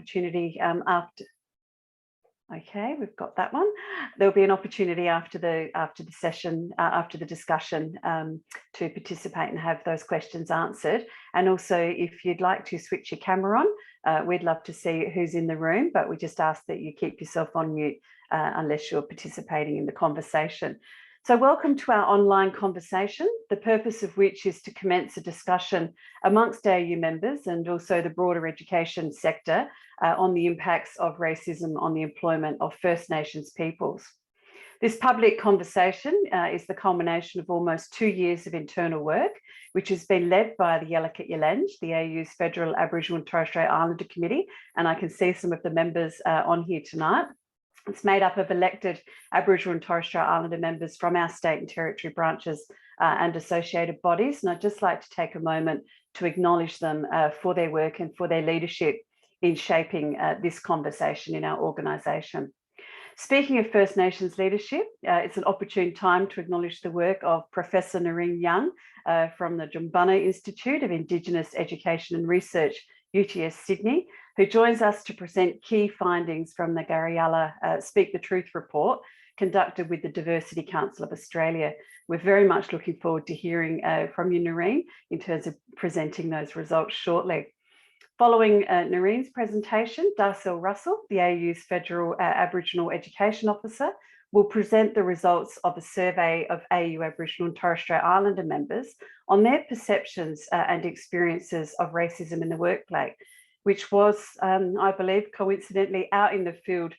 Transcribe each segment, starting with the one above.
opportunity after. Okay, we've got that one. There'll be an opportunity after the session, after the discussion, to participate and have those questions answered. And also, if you'd like to switch your camera on, we'd love to see who's in the room, but we just ask that you keep yourself on mute unless you're participating in the conversation. So welcome to our online conversation, the purpose of which is to commence a discussion amongst AEU members and also the broader education sector on the impacts of racism on the employment of First Nations peoples. This public conversation is the culmination of almost 2 years of internal work, which has been led by the Yalukit Yalenj, the AEU's Federal Aboriginal and Torres Strait Islander Committee, and I can see some of the members on here tonight. It's made up of elected Aboriginal and Torres Strait Islander members from our state and territory branches and associated bodies. And I'd just like to take a moment to acknowledge them for their work and for their leadership in shaping this conversation in our organisation. Speaking of First Nations leadership, it's an opportune time to acknowledge the work of Professor Noreen Young from the Jumbunna Institute of Indigenous Education and Research, UTS Sydney, who joins us to present key findings from the Gariyala Speak the Truth report conducted with the Diversity Council of Australia. We're very much looking forward to hearing from you, Noreen, in terms of presenting those results shortly. Following Noreen's presentation, Darcel Russell, the AEU's Federal Aboriginal Education Officer, will present the results of a survey of AEU Aboriginal and Torres Strait Islander members on their perceptions and experiences of racism in the workplace, which was, I believe, coincidentally out in the field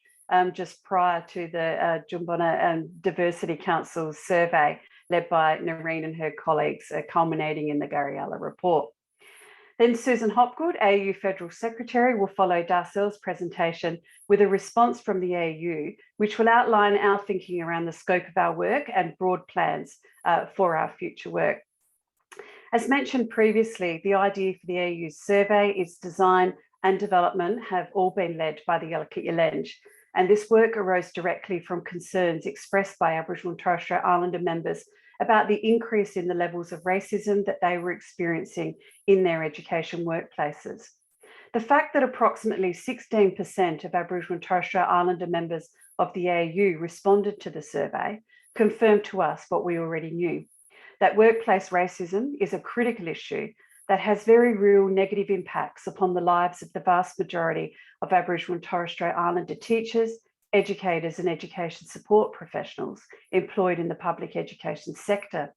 just prior to the Jumbunna Diversity Council's survey led by Noreen and her colleagues, culminating in the Gariyala report. Then Susan Hopgood, AEU Federal Secretary, will follow Darcel's presentation with a response from the AEU, which will outline our thinking around the scope of our work and broad plans for our future work. As mentioned previously, the idea for the AEU's survey, its design and development have all been led by the Yalukit Yalenj, and this work arose directly from concerns expressed by Aboriginal and Torres Strait Islander members about the increase in the levels of racism that they were experiencing in their education workplaces. The fact that approximately 16% of Aboriginal and Torres Strait Islander members of the AEU responded to the survey confirmed to us what we already knew, that workplace racism is a critical issue that has very real negative impacts upon the lives of the vast majority of Aboriginal and Torres Strait Islander teachers, educators and education support professionals employed in the public education sector.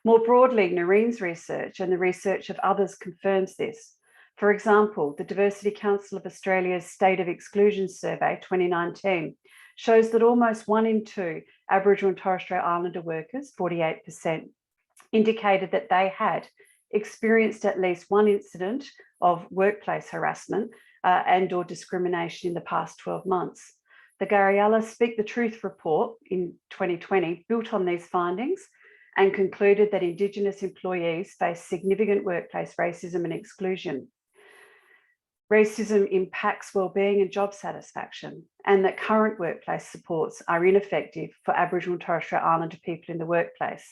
More broadly, Noreen's research and the research of others confirms this. For example, the Diversity Council of Australia's State of Exclusion Survey 2019 shows that almost 1 in 2 Aboriginal and Torres Strait Islander workers, 48%, indicated that they had experienced at least one incident of workplace harassment and or discrimination in the past 12 months. The Gariyala Speak the Truth report in 2020 built on these findings and concluded that Indigenous employees face significant workplace racism and exclusion. Racism impacts wellbeing and job satisfaction, and that current workplace supports are ineffective for Aboriginal and Torres Strait Islander people in the workplace.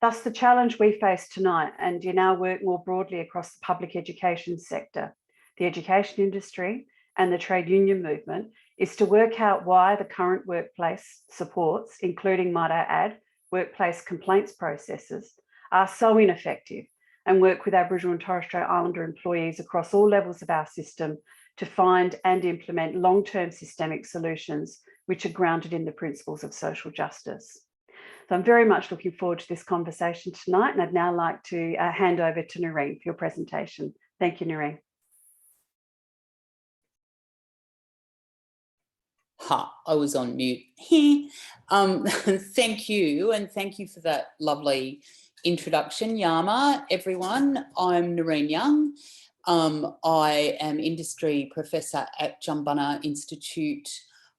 Thus, the challenge we face tonight and in our work more broadly across the public education sector, the education industry and the trade union movement is to work out why the current workplace supports, including, might I add, workplace complaints processes, are so ineffective, and work with Aboriginal and Torres Strait Islander employees across all levels of our system to find and implement long-term systemic solutions which are grounded in the principles of social justice. So I'm very much looking forward to this conversation tonight, and I'd now like to hand over to Noreen for your presentation. Thank you, Noreen. I was on mute. Thank you, and thank you for that lovely introduction, Yama. Everyone, I'm Noreen Young. I am Industry Professor at Jumbunna Institute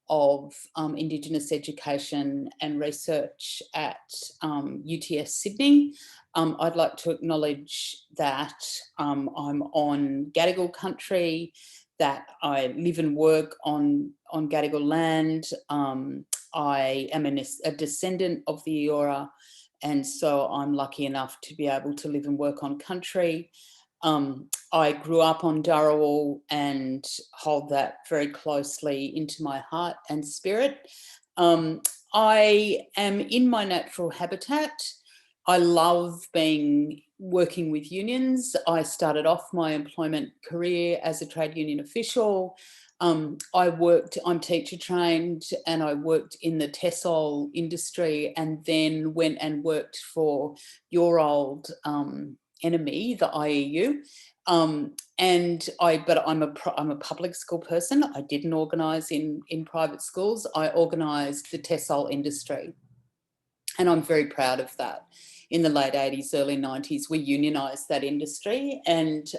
of Indigenous Education and Research at UTS Sydney. I'd like to acknowledge that I'm on Gadigal country, that I live and work on Gadigal land. I am a descendant of the Eora, and so I'm lucky enough to be able to live and work on country. I grew up on Dharawal and hold that very closely into my heart and spirit. I am in my natural habitat. I love working with unions. I started off my employment career as a trade union official. I'm teacher trained, and I worked in the Tessol industry, and then went and worked for your old enemy, the AEU. But I'm a public school person. I didn't organise in private schools. I organised the Tessol industry, and I'm very proud of that. In the late 80s, early 90s, we unionised that industry, and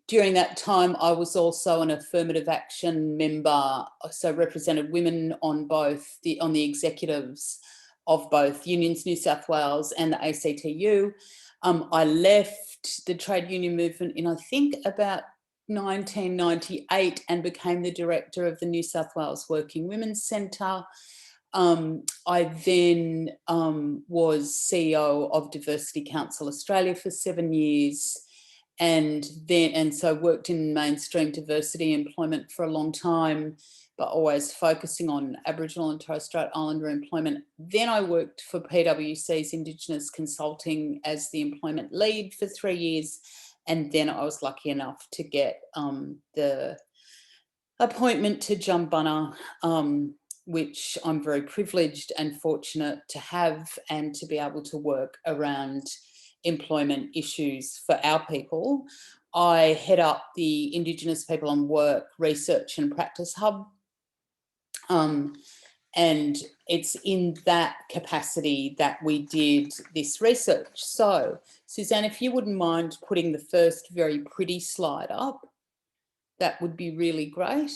during that time, I was also an affirmative action member, so represented women on the executives of both Unions New South Wales and the ACTU. I left the trade union movement in, I think, about 1998, and became the director of the New South Wales Working Women's Centre. I then was CEO of Diversity Council Australia for 7 years. And so worked in mainstream diversity employment for a long time, but always focusing on Aboriginal and Torres Strait Islander employment. Then I worked for PwC's Indigenous Consulting as the employment lead for 3 years. And then I was lucky enough to get the appointment to Jumbunna, which I'm very privileged and fortunate to have, and to be able to work around employment issues for our people. I head up the Indigenous People on Work Research and Practice Hub, and it's in that capacity that we did this research. So, Suzanne, if you wouldn't mind putting the first very pretty slide up, that would be really great.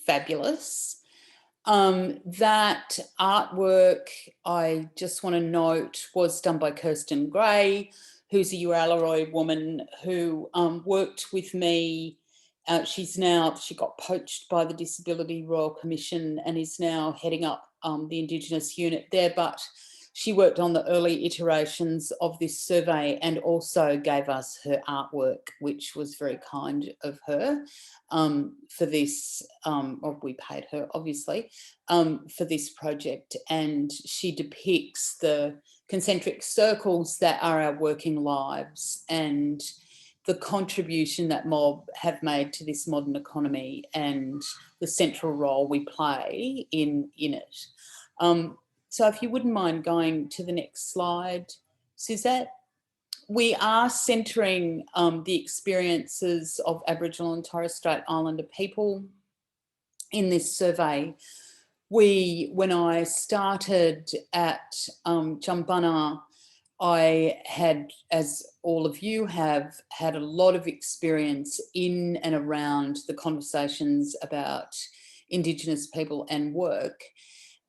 Fabulous. That artwork, I just want to note, was done by Kirsten Gray, who's a Uraloroy woman who worked with me. She got poached by the Disability Royal Commission and is now heading up the Indigenous unit there, but she worked on the early iterations of this survey and also gave us her artwork, which was very kind of her for this, or we paid her obviously, for this project. And she depicts the concentric circles that are our working lives and the contribution that mob have made to this modern economy and the central role we play in it. So if you wouldn't mind going to the next slide, Suzette. We are centring the experiences of Aboriginal and Torres Strait Islander people in this survey. When I started at Jumbunna, I had, as all of you have, had a lot of experience in and around the conversations about Indigenous people and work.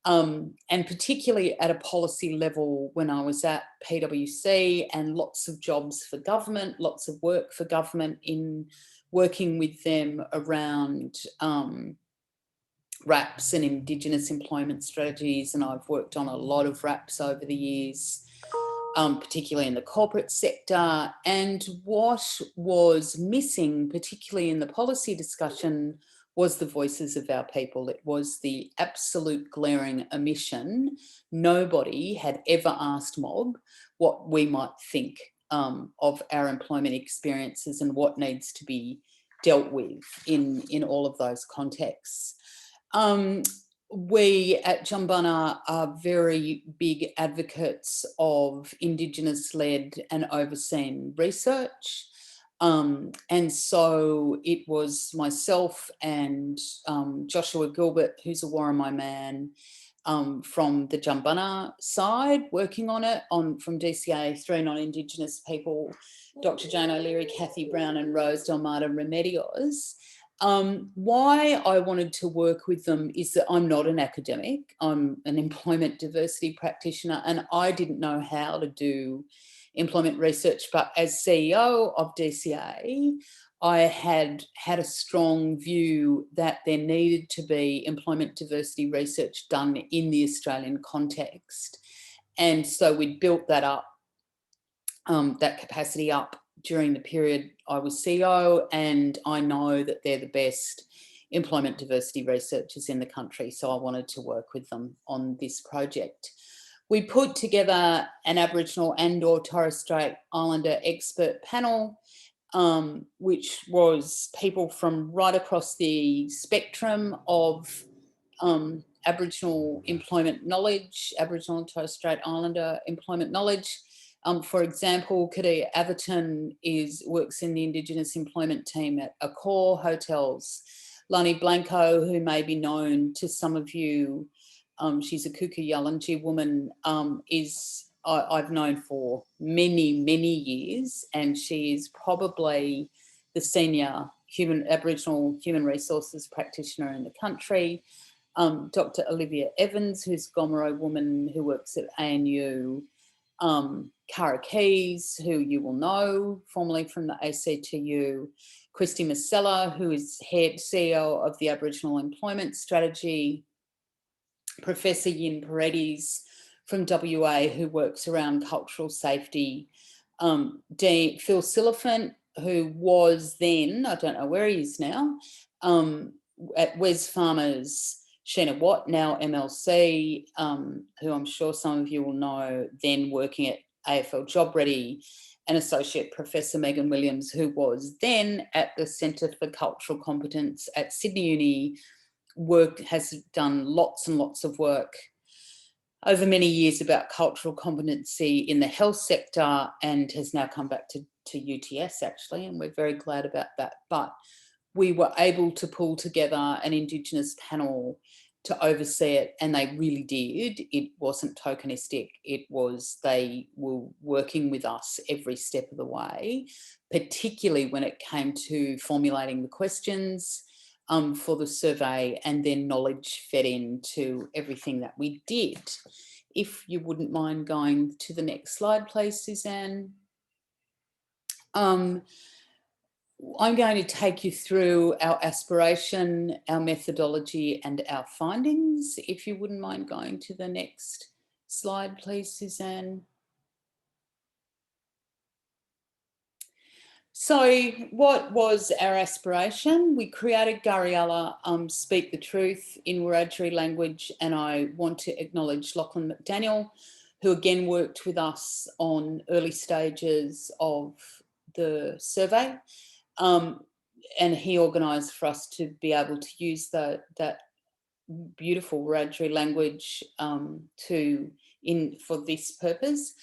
And particularly at a policy level when I was at PwC, and lots of jobs for government, lots of work for government in working with them around RAPs and Indigenous employment strategies. And I've worked on a lot of RAPs over the years, particularly in the corporate sector. And what was missing, particularly in the policy discussion, was the voices of our people. It was the absolute glaring omission. Nobody had ever asked mob what we might think of our employment experiences and what needs to be dealt with in all of those contexts. We at Jumbunna are very big advocates of Indigenous-led and overseen research. And so it was myself and Joshua Gilbert, who's a Warramai man, from the Jumbunna side, working on it, from DCA, 3 non-Indigenous people, Dr. Jane O'Leary, Kathy Brown and Rose Delmata Remedios. Why I wanted to work with them is that I'm not an academic. I'm an employment diversity practitioner, and I didn't know how to do employment research, but as CEO of DCA, I had a strong view that there needed to be employment diversity research done in the Australian context. And so we built that up that capacity up during the period I was CEO, and I know that they're the best employment diversity researchers in the country, so I wanted to work with them on this project. We put together an Aboriginal and/or Torres Strait Islander expert panel, which was people from right across the spectrum of Aboriginal employment knowledge, Aboriginal and Torres Strait Islander employment knowledge. For example, Kadia Atherton works in the Indigenous employment team at Accor Hotels. Lani Blanco, who may be known to some of you, she's a Kuku Yalanji woman, I've known for many, many years, and she is probably the senior Aboriginal human resources practitioner in the country. Dr. Olivia Evans, who's a Gomeroi woman who works at AEU. Cara Keys, who you will know, formerly from the ACTU. Christy Masella, who is head CEO of the Aboriginal Employment Strategy. Professor Yin Paredes from WA, who works around cultural safety. Phil Silliphant, who was then, I don't know where he is now, at Wesfarmers. Sheena Watt, now MLC, who I'm sure some of you will know, then working at AFL Job Ready, and Associate Professor Megan Williams, who was then at the Centre for Cultural Competence at Sydney Uni, has done lots and lots of work over many years about cultural competency in the health sector, and has now come back to UTS actually, and we're very glad about that. But we were able to pull together an Indigenous panel to oversee it, and they really did. It wasn't tokenistic. It was, they were working with us every step of the way, particularly when it came to formulating the questions for the survey, and then knowledge fed into everything that we did. If you wouldn't mind going to the next slide, please, Suzanne. I'm going to take you through our aspiration, our methodology, and our findings. If you wouldn't mind going to the next slide, please, Suzanne. So what was our aspiration? We created Gariala Speak the Truth in Wiradjuri language, and I want to acknowledge Lachlan McDaniel, who again worked with us on early stages of the survey. And he organised for us to be able to use that beautiful Wiradjuri language for this purpose.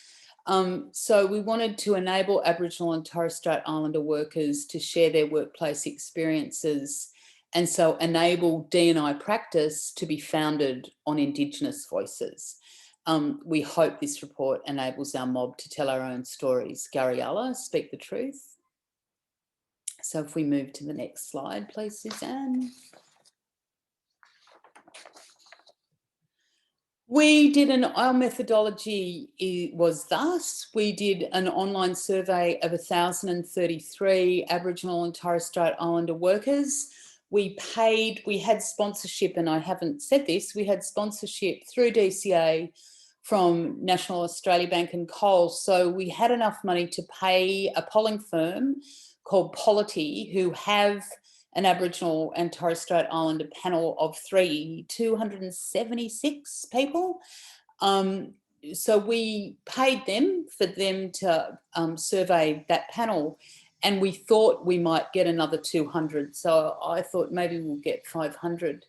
So we wanted to enable Aboriginal and Torres Strait Islander workers to share their workplace experiences, and so enable D&I practice to be founded on Indigenous voices. We hope this report enables our mob to tell our own stories. Gariala, Speak the Truth. So if we move to the next slide, please, Suzanne. Our methodology was thus: we did an online survey of 1,033 Aboriginal and Torres Strait Islander workers. We had sponsorship, and I haven't said this, we had sponsorship through DCA from National Australia Bank and Coles. So we had enough money to pay a polling firm called Polity, who have an Aboriginal and Torres Strait Islander panel of 276 people. So we paid them for them to survey that panel, and we thought we might get another 200. So I thought maybe we'll get 500.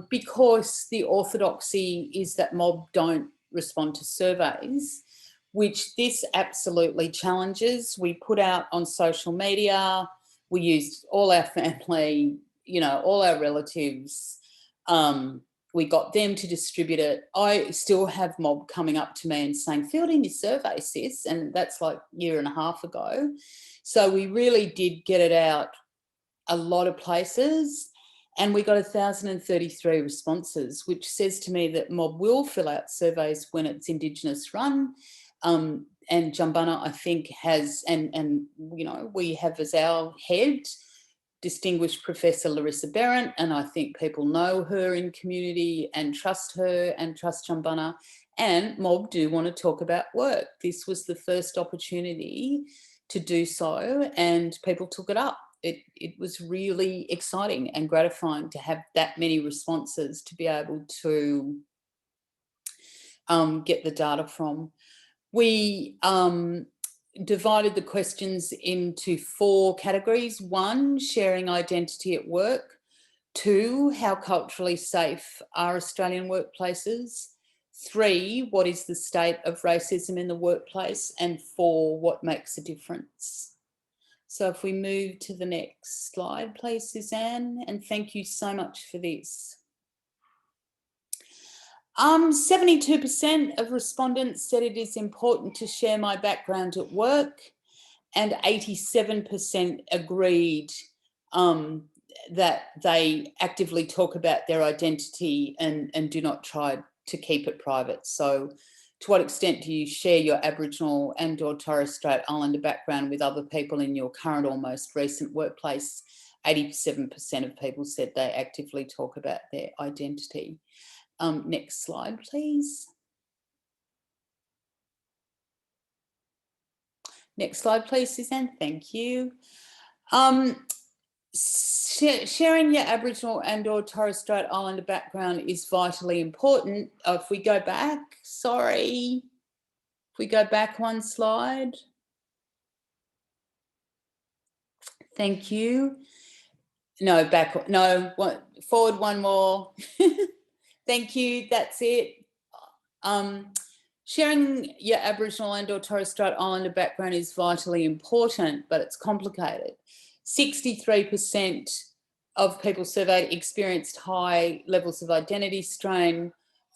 Because the orthodoxy is that mob don't respond to surveys, which this absolutely challenges. We put out on social media, we used all our family, all our relatives. We got them to distribute it. I still have mob coming up to me and saying, filled in your survey, sis, and that's like a year and a half ago. So we really did get it out a lot of places, and we got 1,033 responses, which says to me that mob will fill out surveys when it's Indigenous run. And Jumbunna, I think, has, and we have as our head distinguished Professor Larissa Berrant, and I think people know her in community and trust her and trust Jumbunna. And mob do want to talk about work. This was the first opportunity to do so, and people took it up. It was really exciting and gratifying to have that many responses to be able to get the data from. We divided the questions into 4 categories. 1, sharing identity at work. 2, how culturally safe are Australian workplaces? 3, what is the state of racism in the workplace? And 4, what makes a difference? So if we move to the next slide, please, Suzanne, and thank you so much for this. 72% of respondents said it is important to share my background at work, and 87% agreed that they actively talk about their identity and do not try to keep it private. So to what extent do you share your Aboriginal and or Torres Strait Islander background with other people in your current or most recent workplace? 87% of people said they actively talk about their identity. Next slide, please. Next slide, please, Suzanne. Thank you. Sharing your Aboriginal and or Torres Strait Islander background is vitally important. If we go back, sorry, if we go back 1 slide. Thank you. No, back, no, forward 1 more. Thank you, that's it. Sharing your Aboriginal and or Torres Strait Islander background is vitally important, but it's complicated. 63% of people surveyed experienced high levels of identity strain,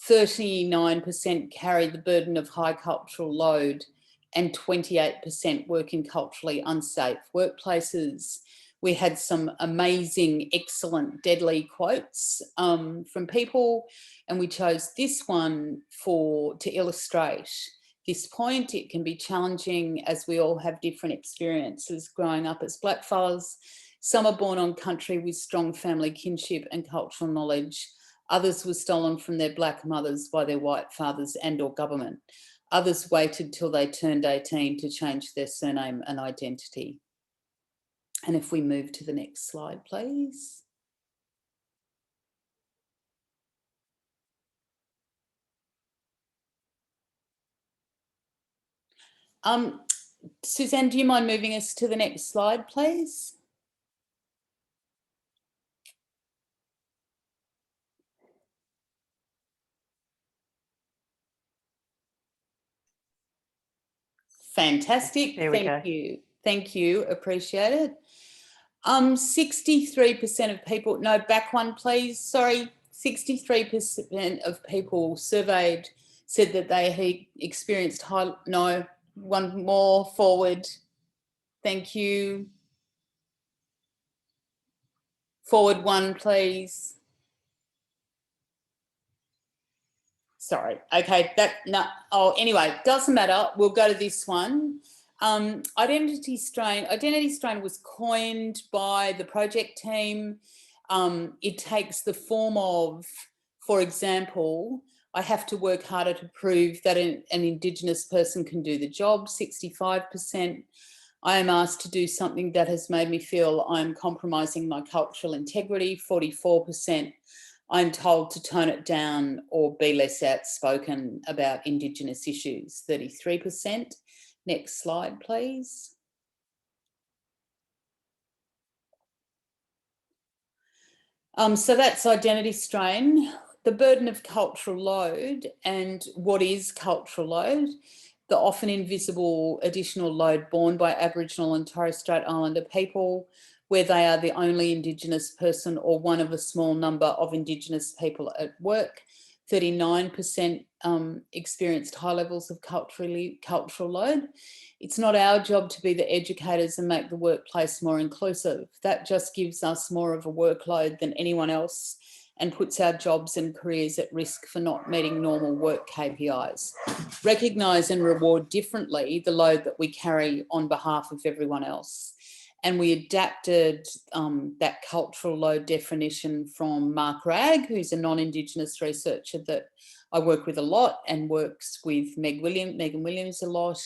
39% carry the burden of high cultural load, and 28% work in culturally unsafe workplaces. We had some amazing, excellent, deadly quotes from people, and we chose this one to illustrate this point. It can be challenging as we all have different experiences growing up as blackfellas. Some are born on country with strong family kinship and cultural knowledge. Others were stolen from their black mothers by their white fathers and or government. Others waited till they turned 18 to change their surname and identity. And if we move to the next slide, please. Suzanne, do you mind moving us to the next slide, please? Fantastic. There we go. Thank you. Thank you. Appreciate it. 63% of people, no, back 1, please. Sorry. 63% of people surveyed said that they had experienced high, no, 1 more forward. Thank you. Forward 1, please. Sorry. Okay. Anyway, doesn't matter. We'll go to this one. Identity strain was coined by the project team. It takes the form of, for example, I have to work harder to prove that an Indigenous person can do the job, 65%. I am asked to do something that has made me feel I'm compromising my cultural integrity, 44%. I'm told to tone it down or be less outspoken about Indigenous issues, 33%. Next slide, please. So that's identity strain, the burden of cultural load, and what is cultural load? The often invisible additional load borne by Aboriginal and Torres Strait Islander people, where they are the only Indigenous person or one of a small number of Indigenous people at work. 39% experienced high levels of cultural load. It's not our job to be the educators and make the workplace more inclusive. That just gives us more of a workload than anyone else and puts our jobs and careers at risk for not meeting normal work KPIs. Recognise and reward differently the load that we carry on behalf of everyone else. And we adapted that cultural load definition from Mark Ragg, who's a non-Indigenous researcher that I work with a lot and works with Megan Williams a lot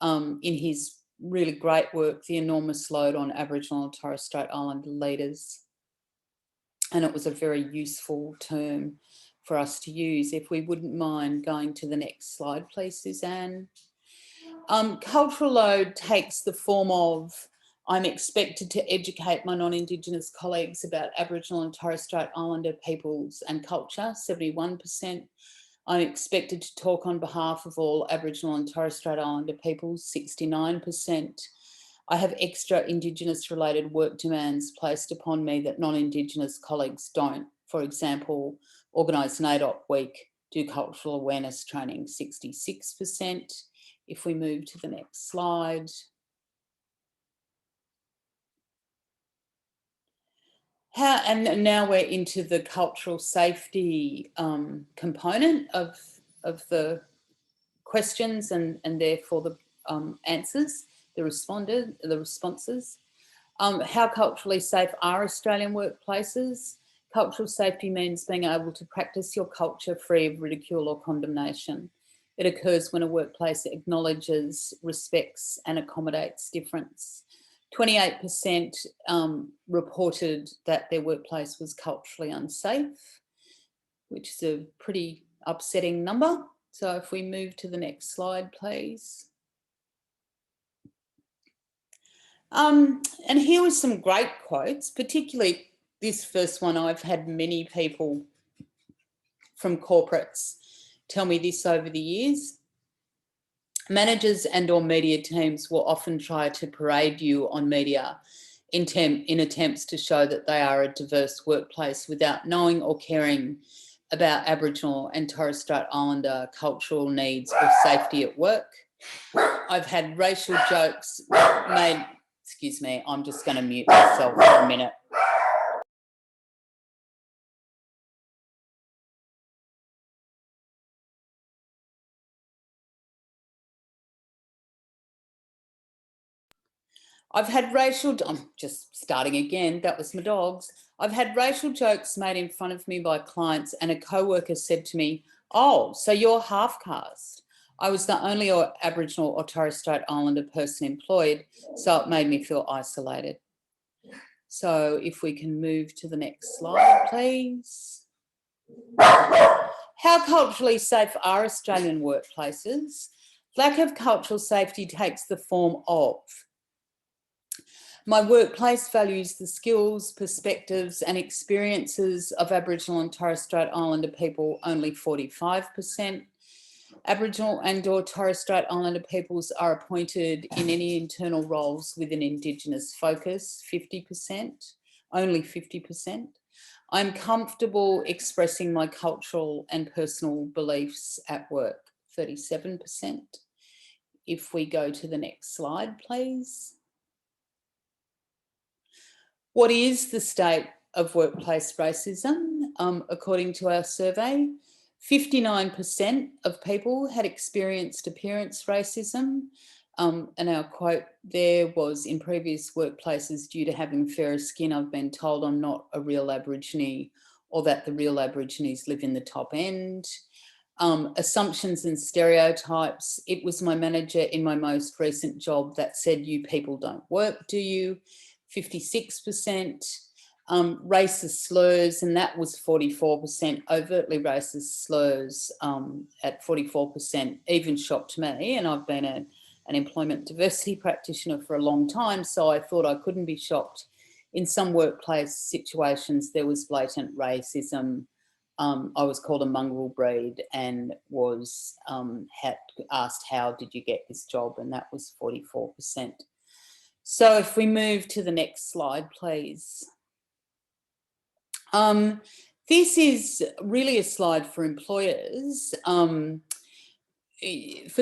in his really great work, The Enormous Load on Aboriginal and Torres Strait Islander Leaders. And it was a very useful term for us to use. If we wouldn't mind going to the next slide, please, Suzanne. Cultural load takes the form of, I'm expected to educate my non-Indigenous colleagues about Aboriginal and Torres Strait Islander peoples and culture, 71%. I'm expected to talk on behalf of all Aboriginal and Torres Strait Islander peoples, 69%. I have extra Indigenous related work demands placed upon me that non-Indigenous colleagues don't. For example, organise NAIDOC week, do cultural awareness training, 66%. If we move to the next slide. And now we're into the cultural safety component of the questions and therefore the answers, the responses. How culturally safe are Australian workplaces? Cultural safety means being able to practice your culture free of ridicule or condemnation. It occurs when a workplace acknowledges, respects and accommodates difference. 28% reported that their workplace was culturally unsafe, which is a pretty upsetting number. So if we move to the next slide, please. And here were some great quotes, particularly this first one. I've had many people from corporates tell me this over the years. Managers and or media teams will often try to parade you on media in attempts to show that they are a diverse workplace without knowing or caring about Aboriginal and Torres Strait Islander cultural needs or safety at work. I've had racial jokes made, excuse me, I'm just going to mute myself for a minute. I've had racial, I'm just starting again, that was my dogs. I've had racial jokes made in front of me by clients and a co-worker said to me, oh, so you're half caste. I was the only Aboriginal or Torres Strait Islander person employed, so it made me feel isolated. So if we can move to the next slide, please. How culturally safe are Australian workplaces? Lack of cultural safety takes the form of my workplace values the skills, perspectives and experiences of Aboriginal and Torres Strait Islander people, only 45%. Aboriginal and or Torres Strait Islander peoples are appointed in any internal roles with an Indigenous focus, 50%, only 50%. I'm comfortable expressing my cultural and personal beliefs at work, 37%. If we go to the next slide, please. What is the state of workplace racism? According to our survey, 59% of people had experienced appearance racism. And our quote there was, in previous workplaces, due to having fairer skin, I've been told I'm not a real Aborigine or that the real Aborigines live in the top end. Assumptions and stereotypes. It was my manager in my most recent job that said, you people don't work, do you? 56%. Racist slurs, and that was 44%. Overtly racist slurs at 44% even shocked me, and I've been an employment diversity practitioner for a long time, so I thought I couldn't be shocked. In some workplace situations there was blatant racism. I was called a mongrel breed and was asked, how did you get this job? And that was 44%. So if we move to the next slide, please. This is really a slide for employers. For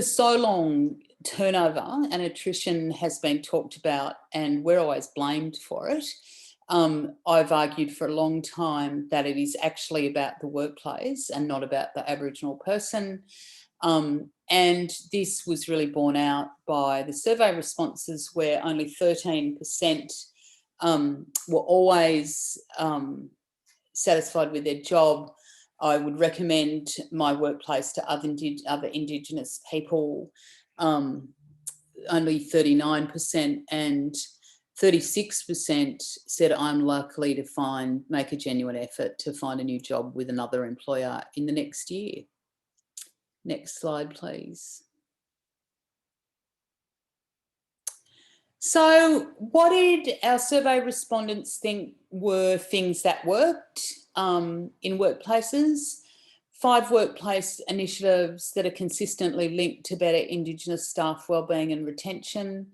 so long, turnover and attrition has been talked about and we're always blamed for it. I've argued for a long time that it is actually about the workplace and not about the Aboriginal person. And this was really borne out by the survey responses, where only 13% were always satisfied with their job. I would recommend my workplace to other Indigenous people. Only 39% and 36% said I'm likely to make a genuine effort to find a new job with another employer in the next year. Next slide, please. So what did our survey respondents think were things that worked in workplaces? 5 workplace initiatives that are consistently linked to better Indigenous staff wellbeing and retention.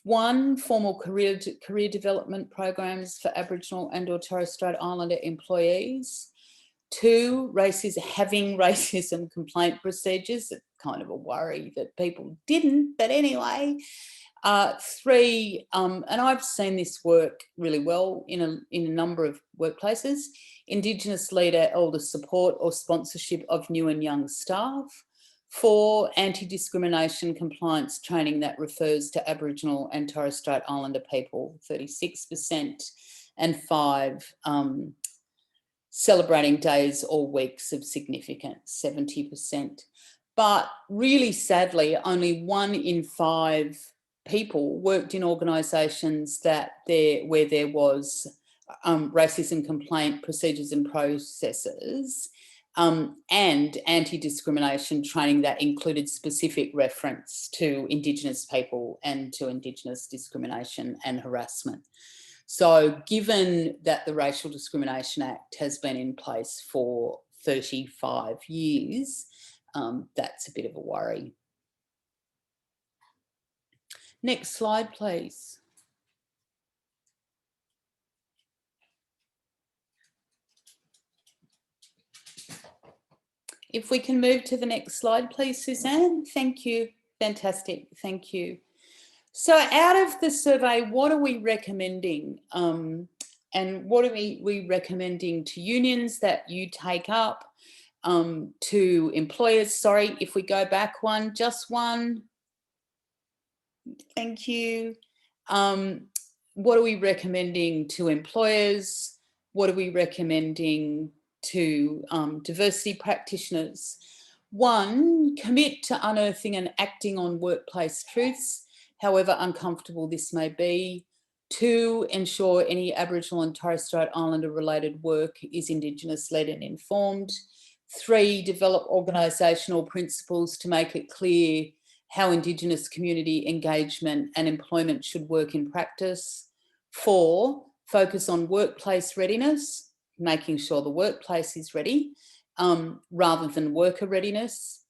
1, formal career development programs for Aboriginal and or Torres Strait Islander employees. 2, having racism complaint procedures. It's kind of a worry that people didn't, but anyway. 3, and I've seen this work really well in a number of workplaces, Indigenous leader elder support or sponsorship of new and young staff. 4, anti-discrimination compliance training that refers to Aboriginal and Torres Strait Islander people, 36%. And 5, celebrating days or weeks of significance, 70%. But really sadly, only 1 in 5 people worked in organisations where there was racism complaint procedures and processes and anti-discrimination training that included specific reference to Indigenous people and to Indigenous discrimination and harassment. So given that the Racial Discrimination Act has been in place for 35 years, that's a bit of a worry. Next slide, please. If we can move to the next slide, please, Suzanne. Thank you. Fantastic. Thank you. So out of the survey, what are we recommending? And what are we recommending to unions that you take up, to employers? Sorry, if we go back just one. Thank you. What are we recommending to employers? What are we recommending to diversity practitioners? 1, commit to unearthing and acting on workplace truths, however uncomfortable this may be. 2, ensure any Aboriginal and Torres Strait Islander related work is Indigenous led and informed. 3, develop organisational principles to make it clear how Indigenous community engagement and employment should work in practice. 4, focus on workplace readiness, making sure the workplace is ready rather than worker readiness.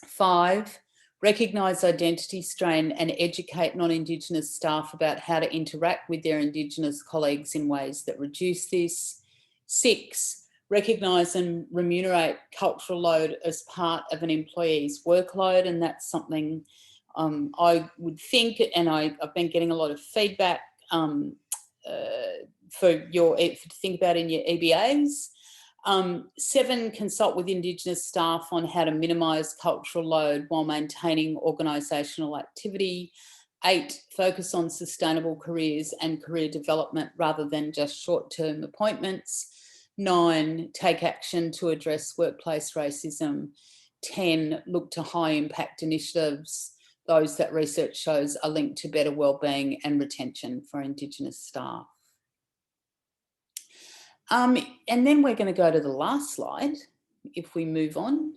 5, recognise identity strain and educate non-Indigenous staff about how to interact with their Indigenous colleagues in ways that reduce this. 6, recognise and remunerate cultural load as part of an employee's workload, and that's something I would think, and I've been getting a lot of feedback to think about in your EBAs. 7, consult with Indigenous staff on how to minimise cultural load while maintaining organisational activity. 8, focus on sustainable careers and career development rather than just short-term appointments. 9, take action to address workplace racism. 10, look to high-impact initiatives, those that research shows are linked to better wellbeing and retention for Indigenous staff. And then we're going to go to the last slide, if we move on.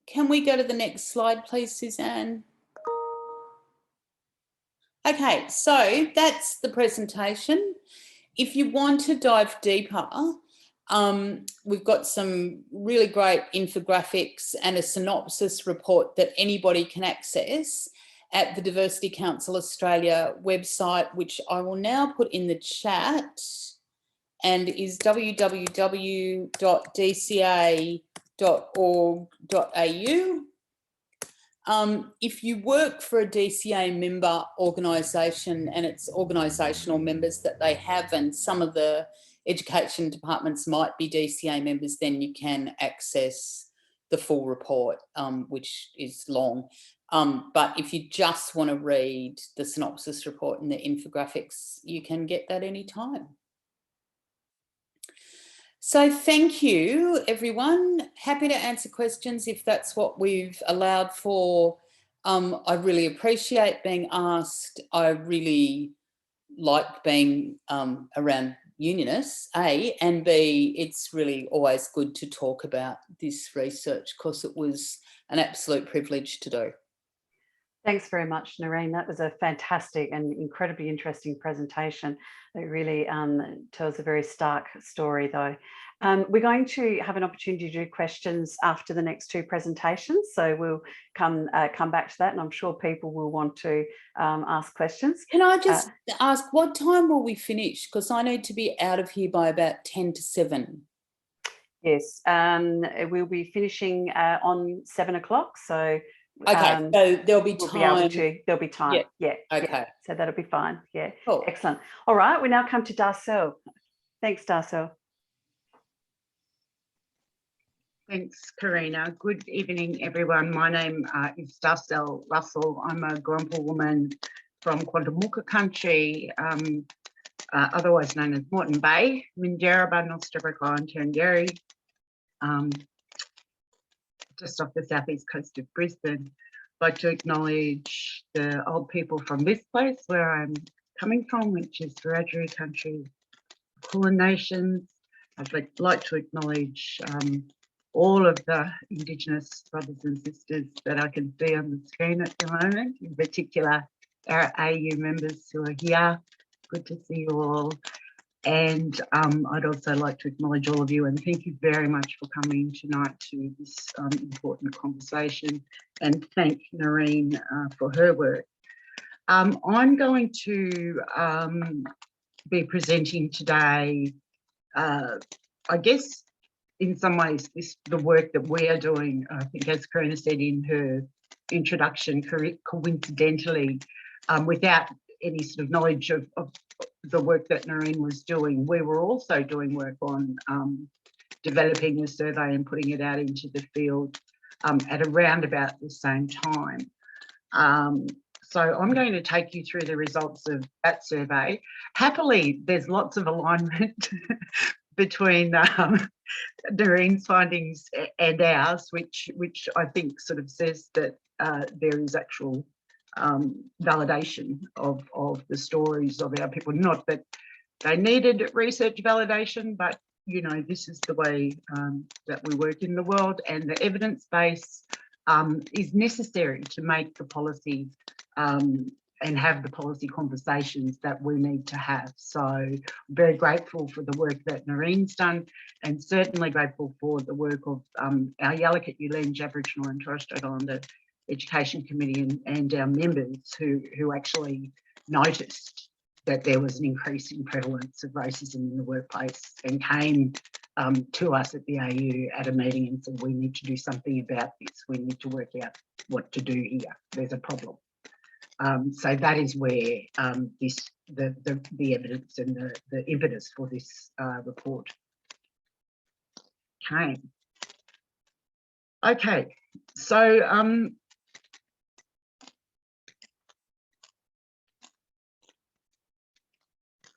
Can we go to the next slide, please, Suzanne? Okay, so that's the presentation. If you want to dive deeper, we've got some really great infographics and a synopsis report that anybody can access at the Diversity Council Australia website, which I will now put in the chat, and is www.dca.org.au. If you work for a DCA member organisation and it's organisational members that they have, and some of the education departments might be DCA members, then you can access the full report, which is long. But if you just want to read the synopsis report and the infographics, you can get that anytime. So thank you, everyone. Happy to answer questions if that's what we've allowed for. I really appreciate being asked. I really like being around unionists, A, and B, it's really always good to talk about this research because it was an absolute privilege to do. Thanks very much, Noreen. That was a fantastic and incredibly interesting presentation. It really tells a very stark story, though. We're going to have an opportunity to do questions after the next two presentations, so we'll come back to that, and I'm sure people will want to ask questions. Can I just ask, what time will we finish? Because I need to be out of here by about 10 to 7. Yes, we'll be finishing on 7 o'clock, so okay, so there'll be time. There'll be time. Yeah. Okay. Yeah. So that'll be fine. Yeah. Cool. Excellent. All right. We now come to Darcel. Thanks, Darcel. Thanks, Karina. Good evening, everyone. My name is Darcel Russell. I'm a Gurrumpul woman from Quandamooka country, otherwise known as Moreton Bay, Minjerribah, North Stradbroke Island, Turringary, just off the southeast coast of Brisbane. I'd like to acknowledge the old people from this place where I'm coming from, which is Wiradjuri country, Kulin Nations. I'd like to acknowledge all of the Indigenous brothers and sisters that I can see on the screen at the moment, in particular our AEU members who are here. Good to see you all. And I'd also like to acknowledge all of you and thank you very much for coming tonight to this important conversation, and thank Noreen for her work. I'm going to be presenting today, I guess, in some ways, the work that we are doing, I think, as Karina said in her introduction, coincidentally, without any sort of knowledge of the work that Noreen was doing, we were also doing work on developing a survey and putting it out into the field at around about the same time. So I'm going to take you through the results of that survey. Happily, there's lots of alignment between Noreen's findings and ours, which I think sort of says that there is actual validation of the stories of our people. Not that they needed research validation, but you know, this is the way that we work in the world, and the evidence base is necessary to make the policy and have the policy conversations that we need to have. So I'm very grateful for the work that Noreen's done, and certainly grateful for the work of our Yalukit Yulenj Aboriginal and Torres Strait Islander Education Committee and our members who actually noticed that there was an increasing prevalence of racism in the workplace and came to us at the AEU at a meeting and said, we need to do something about this. We need to work out what to do here. There's a problem. So that is where the evidence and the impetus for this report came. Okay, so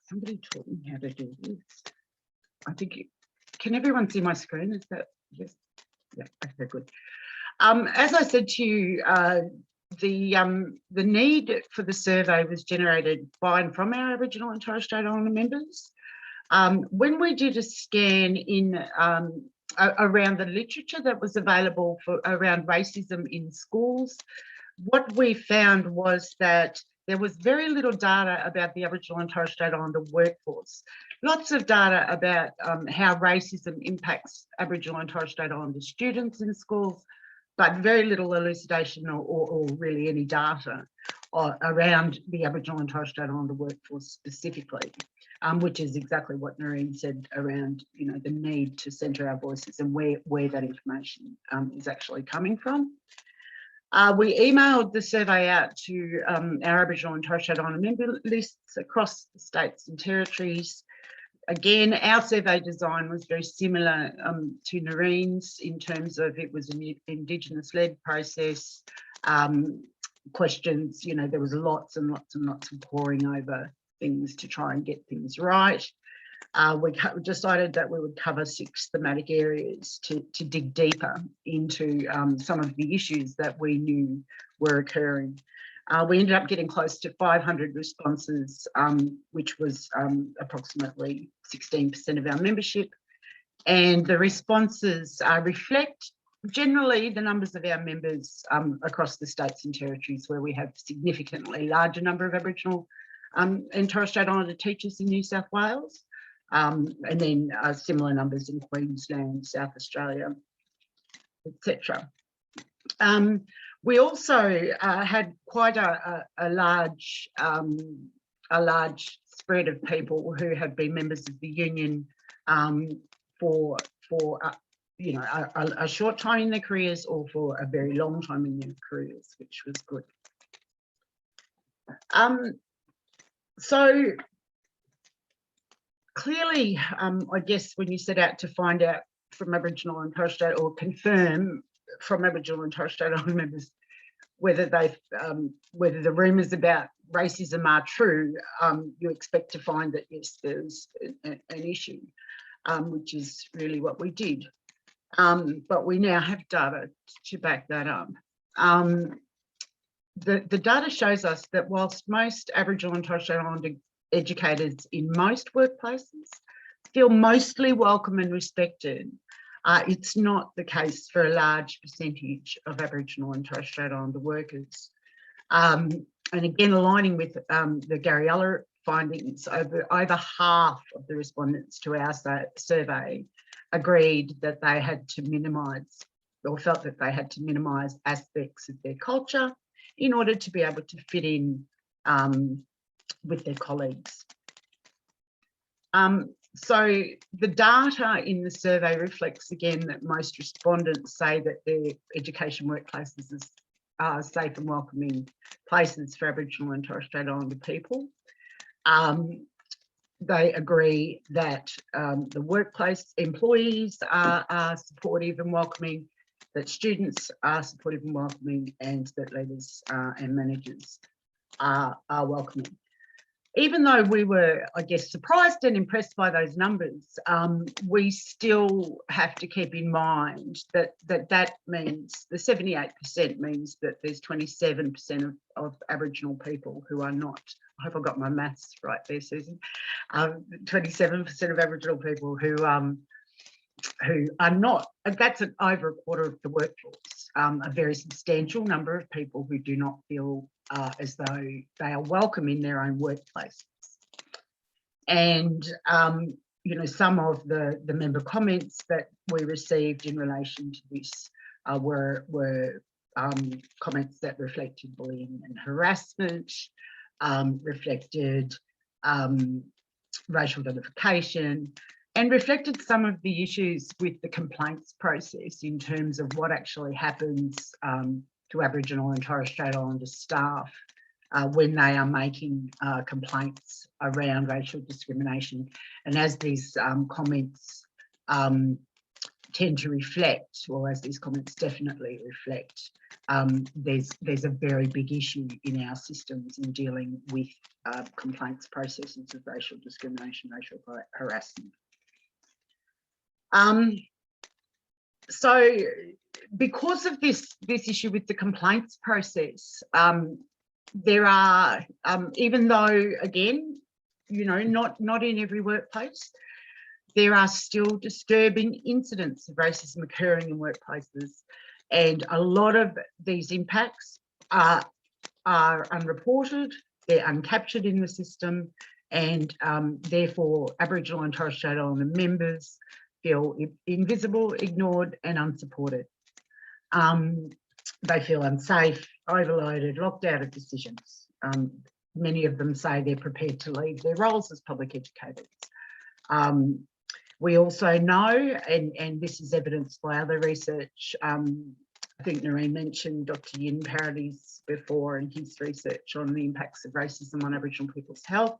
somebody taught me how to do this. I think can everyone see my screen? Is that yes? Yeah. Okay, good. As I said to you, the need for the survey was generated by and from our Aboriginal and Torres Strait Islander members. When we did a scan in around the literature that was available for around racism in schools, what we found was that there was very little data about the Aboriginal and Torres Strait Islander workforce. Lots of data about how racism impacts Aboriginal and Torres Strait Islander students in schools, but very little elucidation or really any data around the Aboriginal and Torres Strait Islander workforce specifically, which is exactly what Noreen said around, you know, the need to centre our voices and where that information is actually coming from. We emailed the survey out to our Aboriginal and Torres Strait Islander member lists across the states and territories. Again, our survey design was very similar to Noreen's in terms of it was an Indigenous-led process. questions. You know, there was lots and lots and lots of poring over things to try and get things right. We decided that we would cover 6 thematic areas to dig deeper into some of the issues that we knew were occurring. We ended up getting close to 500 responses, which was approximately 16% of our membership. And the responses reflect generally the numbers of our members across the states and territories where we have significantly larger number of Aboriginal and Torres Strait Islander teachers in New South Wales, and then similar numbers in Queensland, South Australia, etc. We also had quite a large spread of people who have been members of the union for you know, a short time in their careers or for a very long time in their careers, which was good. So clearly, I guess when you set out to find out from Aboriginal and Torres Strait, or confirm from Aboriginal and Torres Strait Islander members whether whether the rumours about racism are true, you expect to find that yes, there's an issue, which is really what we did. But we now have data to back that up. The data shows us that whilst most Aboriginal and Torres Strait Islander educators in most workplaces feel mostly welcome and respected, it's not the case for a large percentage of Aboriginal and Torres Strait Islander workers. And again, aligning with the Garryella findings, over half of the respondents to our survey agreed that they had to minimise, or felt that they had to minimise aspects of their culture in order to be able to fit in with their colleagues. So the data in the survey reflects again that most respondents say that their education workplaces are safe and welcoming places for Aboriginal and Torres Strait Islander people. They agree that the workplace employees are supportive and welcoming, that students are supportive and welcoming, and that leaders and managers are welcoming. Even though we were, I guess, surprised and impressed by those numbers, we still have to keep in mind that means the 78% means that there's 27% of Aboriginal people who are not, I hope I got my maths right there, Susan, 27% of Aboriginal people who are not, that's over a quarter of the workforce, a very substantial number of people who do not feel as though they are welcome in their own workplaces. And, you know, some of the member comments that we received in relation to this were comments that reflected bullying and harassment, reflected racial identification, and reflected some of the issues with the complaints process in terms of what actually happens to Aboriginal and Torres Strait Islander staff when they are making complaints around racial discrimination. And as these comments tend to reflect, or as these comments definitely reflect, there's a very big issue in our systems in dealing with complaints processes of racial discrimination, racial harassment. So because of this issue with the complaints process, there are, even though, again, you know, not in every workplace, there are still disturbing incidents of racism occurring in workplaces, and a lot of these impacts are unreported, they're uncaptured in the system, and therefore Aboriginal and Torres Strait Islander members feel invisible, ignored, and unsupported. They feel unsafe, overloaded, locked out of decisions. Many of them say they're prepared to leave their roles as public educators. We also know, and this is evidenced by other research, I think Noreen mentioned Dr. Yin Paradies before and his research on the impacts of racism on Aboriginal people's health,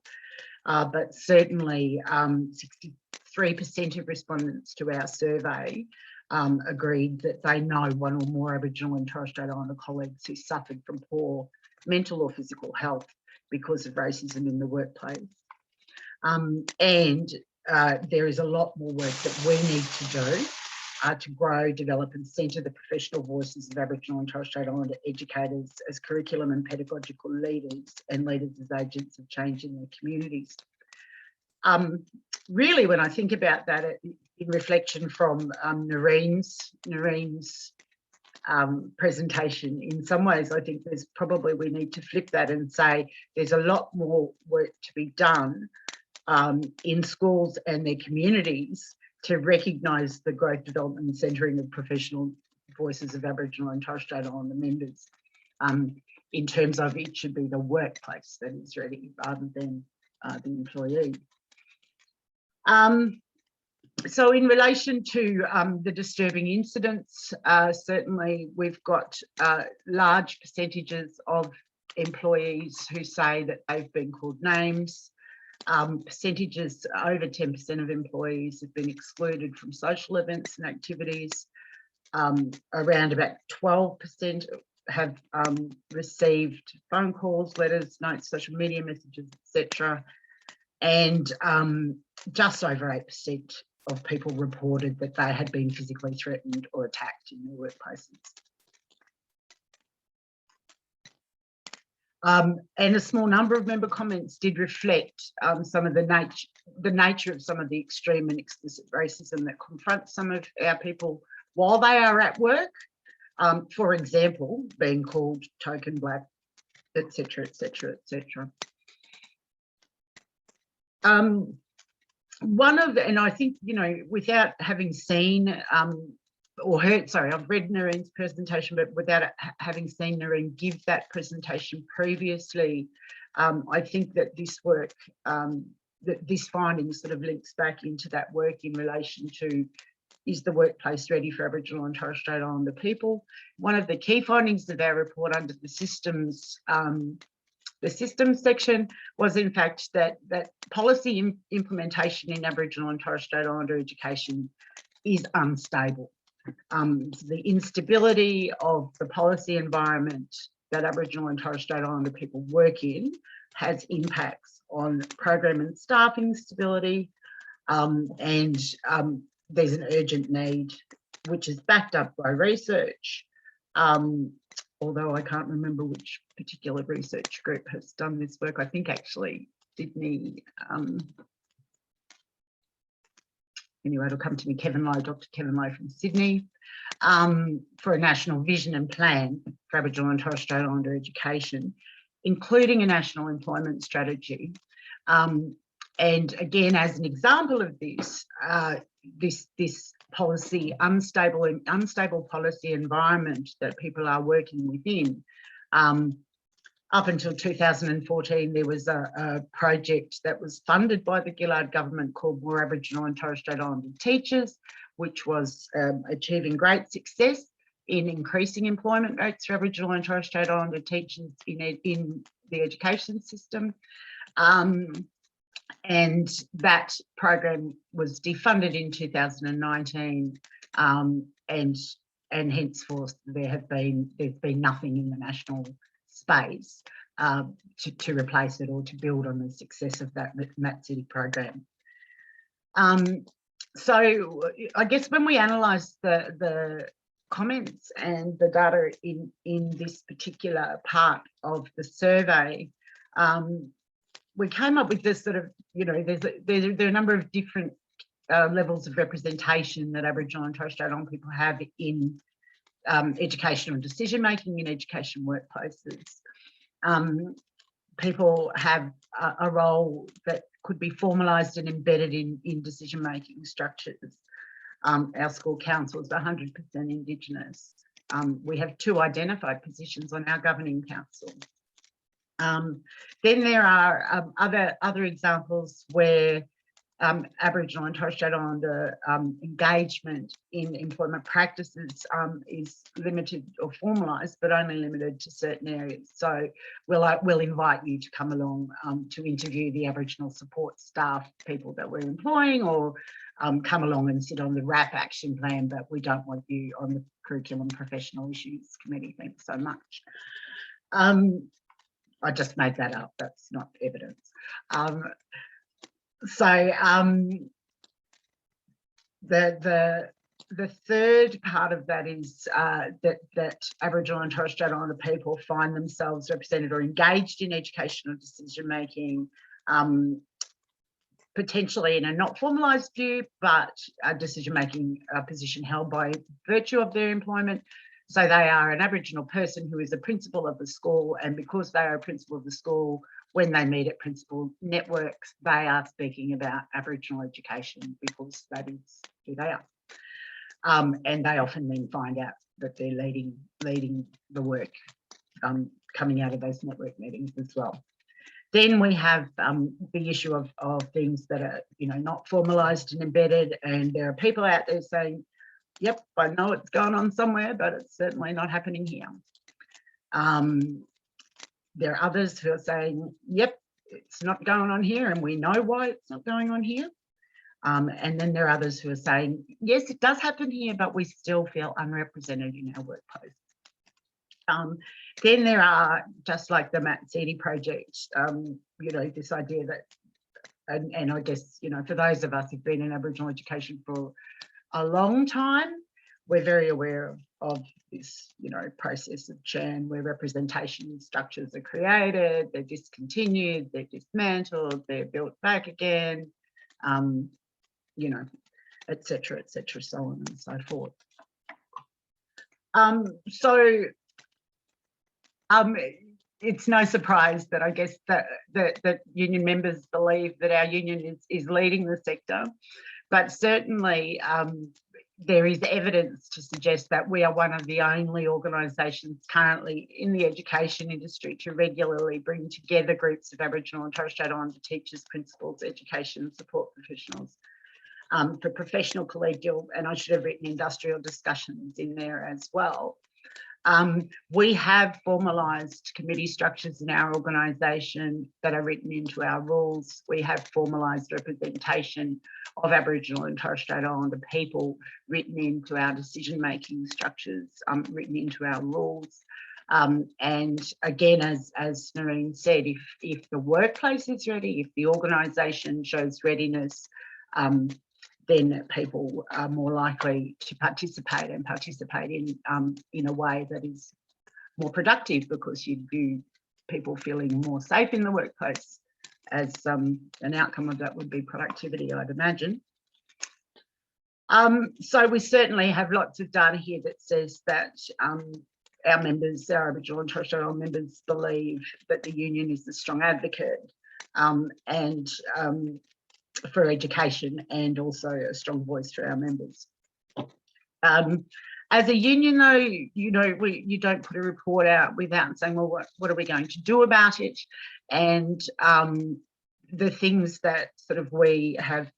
but certainly 63% of respondents to our survey agreed that they know one or more Aboriginal and Torres Strait Islander colleagues who suffered from poor mental or physical health because of racism in the workplace. There is a lot more work that we need to do to grow, develop and centre the professional voices of Aboriginal and Torres Strait Islander educators as curriculum and pedagogical leaders and leaders as agents of change in their communities. Really, when I think about that in reflection from Noreen's presentation, in some ways I think there's probably, we need to flip that and say there's a lot more work to be done in schools and their communities to recognise the growth, development and centering of professional voices of Aboriginal and Torres Strait Islander members, in terms of it should be the workplace that is ready rather than the employee. So in relation to the disturbing incidents, certainly we've got large percentages of employees who say that they've been called names. Percentages over 10% of employees have been excluded from social events and activities. Around about 12% have received phone calls, letters, notes, social media messages, etc. And just over 8% of people reported that they had been physically threatened or attacked in their workplaces. And a small number of member comments did reflect some of the nature of some of the extreme and explicit racism that confronts some of our people while they are at work. For example, being called token black, etc., etc., etc. And I think, you know, without having seen or heard, sorry, I've read Noreen's presentation, but without having seen Noreen give that presentation previously, I think that this work, that this finding sort of links back into that work in relation to, is the workplace ready for Aboriginal and Torres Strait Islander people? One of the key findings of our report under the systems section was, in fact, that policy implementation in Aboriginal and Torres Strait Islander education is unstable. The instability of the policy environment that Aboriginal and Torres Strait Islander people work in has impacts on program and staffing stability, and there's an urgent need, which is backed up by research, although I can't remember which particular research group has done this work. I think actually Sydney, anyway, it'll come to me, Dr. Kevin Lowe from Sydney, for a national vision and plan for Aboriginal and Torres Strait Islander education, including a national employment strategy. And again, as an example of this, this policy, unstable policy environment that people are working within. Up until 2014, there was a project that was funded by the Gillard government called More Aboriginal and Torres Strait Islander Teachers, which was achieving great success in increasing employment rates for Aboriginal and Torres Strait Islander teachers in the education system. And that program was defunded in 2019, and henceforth there's been nothing in the national space to replace it or to build on the success of that City program. So I guess when we analyse the comments and the data in this particular part of the survey, we came up with this sort of, you know, there are a number of different levels of representation that Aboriginal and Torres Strait Islander people have in educational decision making in education workplaces. People have a role that could be formalised and embedded in decision making structures. Our school council is 100% Indigenous. We have 2 identified positions on our governing council. Then there are other examples where Aboriginal and Torres Strait Islander engagement in employment practices is limited or formalised, but only limited to certain areas. So we'll invite you to come along to interview the Aboriginal support staff, people that we're employing, or come along and sit on the RAP action plan, but we don't want you on the Curriculum Professional Issues Committee. Thanks so much. I just made that up, that's not evidence. The third part of that is that Aboriginal and Torres Strait Islander people find themselves represented or engaged in educational decision making, potentially in a not formalised view, but a decision making position held by virtue of their employment. So they are an Aboriginal person who is a principal of the school, and because they are a principal of the school, when they meet at principal networks, they are speaking about Aboriginal education because that is who they are. And they often then find out that they're leading the work coming out of those network meetings as well. Then we have the issue of things that are, not formalised and embedded, and there are people out there saying, yep, I know it's going on somewhere, but it's certainly not happening here. There are others who are saying, yep, it's not going on here and we know why it's not going on here. And then there are others who are saying, yes, it does happen here, but we still feel unrepresented in our workplace. Then there are, just like the Matt Seedy project, this idea that, and I guess, for those of us who've been in Aboriginal education for a long time, we're very aware of this, process of churn where representation structures are created, they're discontinued, they're dismantled, they're built back again, et cetera, so on and so forth. It's no surprise that I guess that union members believe that our union is leading the sector, but certainly there is evidence to suggest that we are one of the only organisations currently in the education industry to regularly bring together groups of Aboriginal and Torres Strait Islander teachers, principals, education support professionals for professional, collegial, and I should have written industrial discussions in there as well. We have formalised committee structures in our organisation that are written into our rules. We have formalised representation of Aboriginal and Torres Strait Islander people written into our decision-making structures, written into our rules. And again, as Noreen said, if the workplace is ready, if the organisation shows readiness, then people are more likely to participate in a way that is more productive, because you do people feeling more safe in the workplace, as an outcome of that would be productivity, I'd imagine. So we certainly have lots of data here that says that our members, our Aboriginal and Torres Strait Islander members, believe that the union is a strong advocate for education, and also a strong voice for our members. As a union, though, you don't put a report out without saying, well, what are we going to do about it? And the things that sort of we have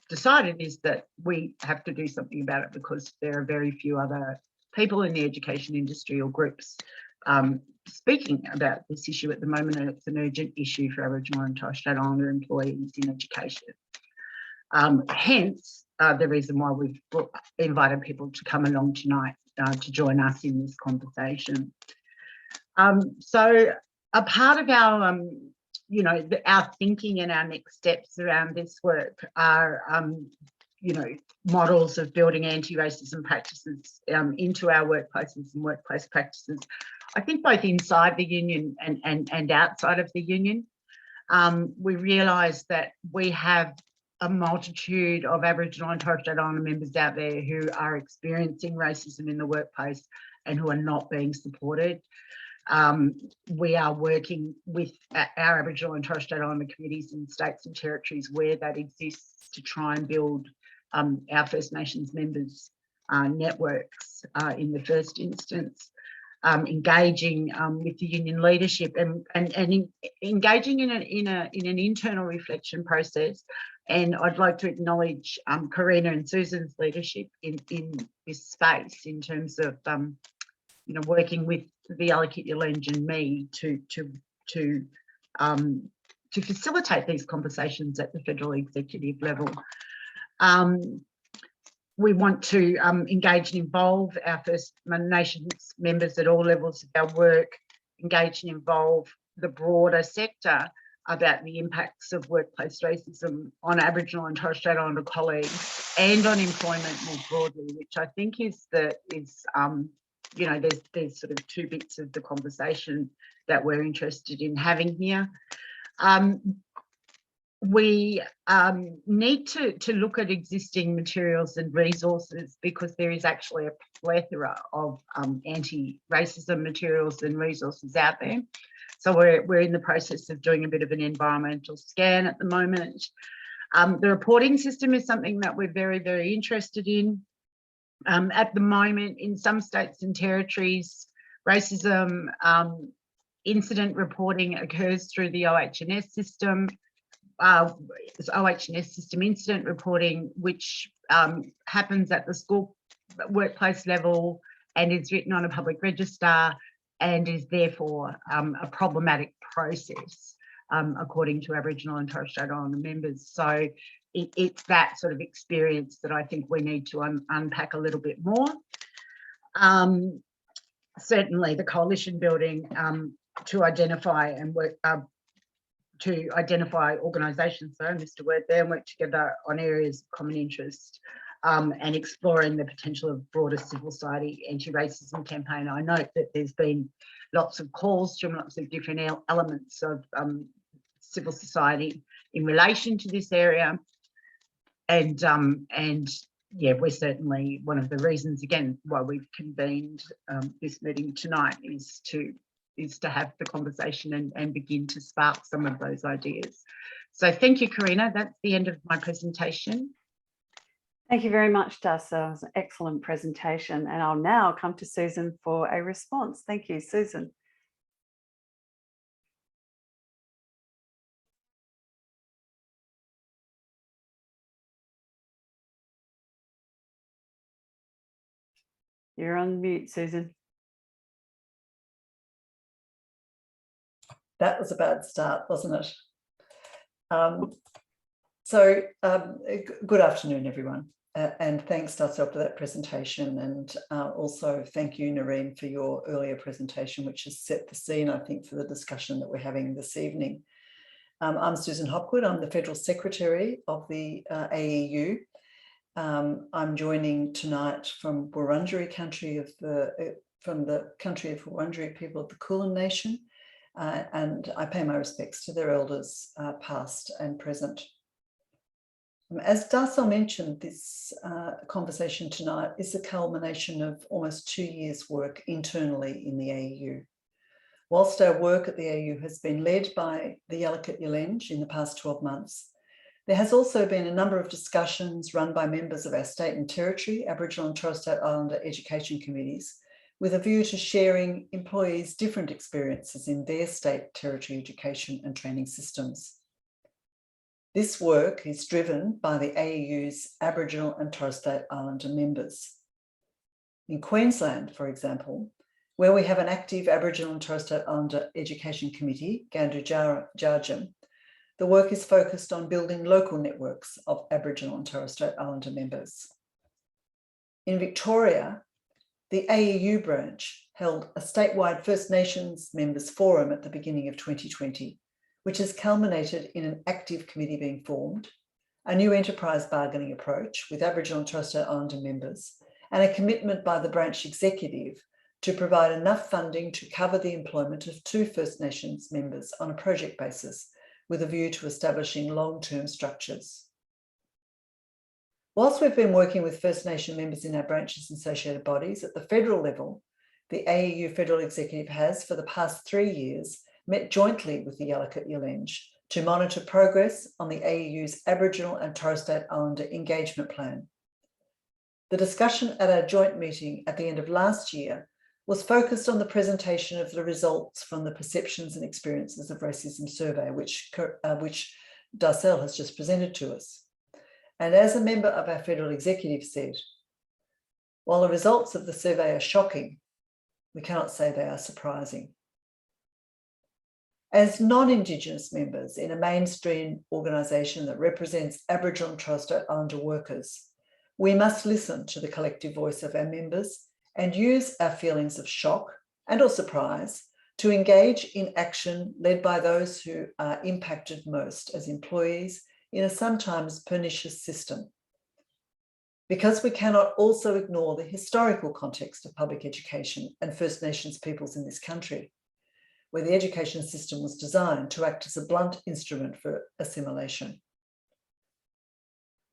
decided is that we have to do something about it, because there are very few other people in the education industry or groups speaking about this issue at the moment, and it's an urgent issue for Aboriginal and Torres Strait Islander employees in education. Hence, the reason why we've invited people to come along tonight to join us in this conversation. So a part of our, our thinking and our next steps around this work are, models of building anti-racism practices into our workplaces and workplace practices, I think both inside the union and outside of the union. We realise that we have a multitude of Aboriginal and Torres Strait Islander members out there who are experiencing racism in the workplace and who are not being supported. We are working with our Aboriginal and Torres Strait Islander committees in states and territories where that exists to try and build our First Nations members networks in the first instance. engaging with the union leadership and engaging in an internal reflection process. And I'd like to acknowledge Karina and Susan's leadership in this space in terms of working with the Yalukit Yalenj and me to facilitate these conversations at the federal executive level. We want to engage and involve our First Nations members at all levels of our work, engage and involve the broader sector about the impacts of workplace racism on Aboriginal and Torres Strait Islander colleagues and on employment more broadly, which I think is there's sort of two bits of the conversation that we're interested in having here. We need to look at existing materials and resources because there is actually a plethora of anti-racism materials and resources out there. So we're in the process of doing a bit of an environmental scan at the moment. The reporting system is something that we're very, very interested in. At the moment, in some states and territories, racism incident reporting occurs through the OH&S system. OH&S system incident reporting, which happens at the school workplace level and is written on a public register and is therefore a problematic process according to Aboriginal and Torres Strait Islander members. So it's that sort of experience that I think we need to unpack a little bit more. Certainly the coalition building to identify and work to identify organisations, sorry, I missed a word there, and work together on areas of common interest and exploring the potential of broader civil society anti-racism campaign. I note that there's been lots of calls from lots of different elements of civil society in relation to this area. And yeah, we're certainly, one of the reasons, again, why we've convened this meeting tonight is to have the conversation and begin to spark some of those ideas. So thank you, Karina. That's the end of my presentation. Thank you very much, Darcy. It was an excellent presentation. And I'll now come to Susan for a response. Thank you, Susan. You're on mute, Susan. That was a bad start, wasn't it? Good afternoon, everyone. And thanks, Darcy, for that presentation. And also thank you, Noreen, for your earlier presentation, which has set the scene, I think, for the discussion that we're having this evening. I'm Susan Hopwood. I'm the Federal Secretary of the AEU. I'm joining tonight from Wurundjeri country from the country of Wurundjeri people of the Kulin Nation. And I pay my respects to their elders, past and present. As Darcy mentioned, this conversation tonight is the culmination of almost 2 years' work internally in the AEU. Whilst our work at the AEU has been led by the Yalukit Yalenj in the past 12 months, there has also been a number of discussions run by members of our state and territory, Aboriginal and Torres Strait Islander education committees, with a view to sharing employees' different experiences in their state territory education and training systems. This work is driven by the AEU's Aboriginal and Torres Strait Islander members. In Queensland, for example, where we have an active Aboriginal and Torres Strait Islander education committee, Gandu Jarjum, the work is focused on building local networks of Aboriginal and Torres Strait Islander members. In Victoria, the AEU branch held a statewide First Nations members forum at the beginning of 2020, which has culminated in an active committee being formed, a new enterprise bargaining approach with Aboriginal and Torres Strait Islander members, and a commitment by the branch executive to provide enough funding to cover the employment of 2 First Nations members on a project basis with a view to establishing long-term structures. Whilst we've been working with First Nation members in our branches and associated bodies, at the federal level, the AEU Federal Executive has, for the past 3 years, met jointly with the Yalukit Yalenj to monitor progress on the AEU's Aboriginal and Torres Strait Islander engagement plan. The discussion at our joint meeting at the end of last year was focused on the presentation of the results from the Perceptions and Experiences of Racism survey, which Darcel has just presented to us. And as a member of our federal executive said, while the results of the survey are shocking, we cannot say they are surprising. As non-Indigenous members in a mainstream organisation that represents Aboriginal and Torres Strait Islander workers, we must listen to the collective voice of our members and use our feelings of shock and or surprise to engage in action led by those who are impacted most as employees in a sometimes pernicious system. Because we cannot also ignore the historical context of public education and First Nations peoples in this country, where the education system was designed to act as a blunt instrument for assimilation.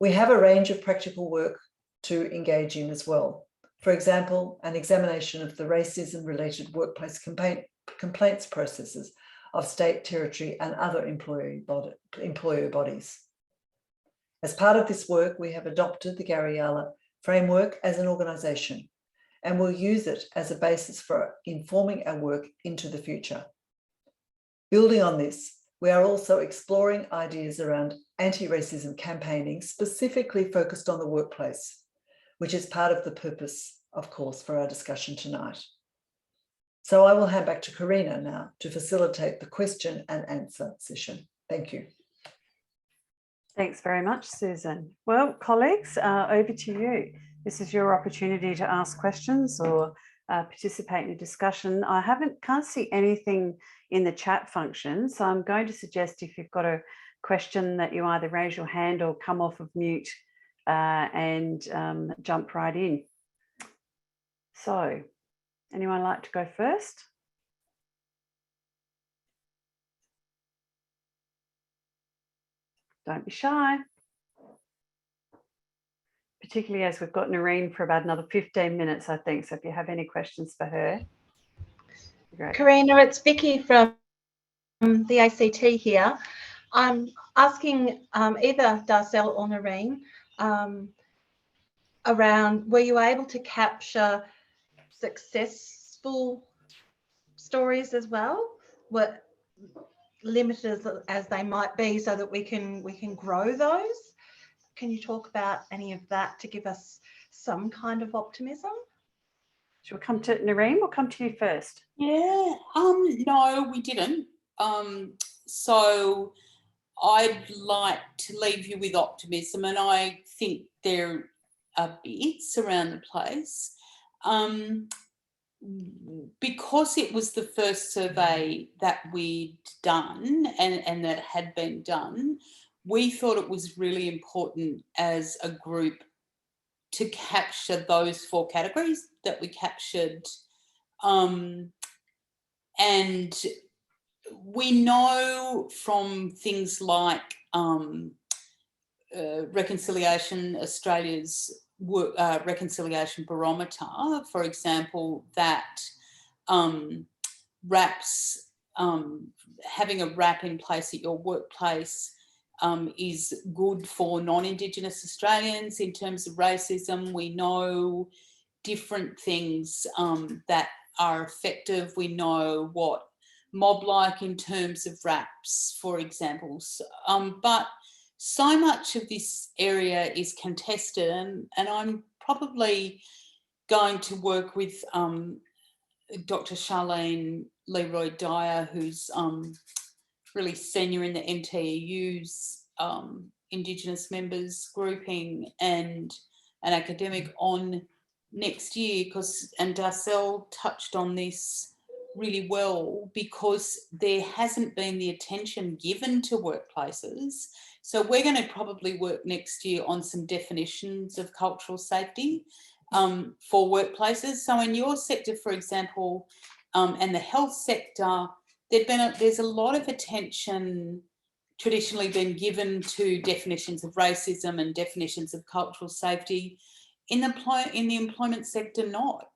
We have a range of practical work to engage in as well. For example, an examination of the racism-related workplace complaints processes of state, territory, and other employer bodies. As part of this work, we have adopted the Garryala framework as an organisation and will use it as a basis for informing our work into the future. Building on this, we are also exploring ideas around anti-racism campaigning specifically focused on the workplace, which is part of the purpose, of course, for our discussion tonight. So I will hand back to Karina now to facilitate the question and answer session. Thank you. Thanks very much, Susan. Well, colleagues, over to you. This is your opportunity to ask questions or participate in a discussion. I can't see anything in the chat function, so I'm going to suggest if you've got a question that you either raise your hand or come off of mute and jump right in. So, anyone like to go first? Don't be shy. Particularly as we've got Noreen for about another 15 minutes, I think. So if you have any questions for her. Great. Karina, it's Vicky from the ACT here. I'm asking either Darcel or Noreen around, were you able to capture successful stories as well? What limited as they might be, so that we can grow those? Can you talk about any of that to give us some kind of optimism? Shall we come to Noreen? We'll come to you first. Yeah, no, we didn't. So I'd like to leave you with optimism, and I think there are bits around the place. Because it was the first survey that we'd done and that had been done, we thought it was really important as a group to capture those 4 categories that we captured. And we know from things like Reconciliation Australia's Reconciliation Barometer, for example, that RAPs, having a RAP in place at your workplace is good for non-Indigenous Australians in terms of racism. We know different things that are effective. We know what mob-like in terms of RAPs, for example. But so much of this area is contested, and I'm probably going to work with Dr. Charlene Leroy-Dyer, who's really senior in the NTEU's Indigenous members grouping and an academic on next year, and Darcel touched on this really well, because there hasn't been the attention given to workplaces. So we're going to probably work next year on some definitions of cultural safety for workplaces. So in your sector, for example, and the health sector, there's a lot of attention traditionally been given to definitions of racism and definitions of cultural safety. In the employment sector, not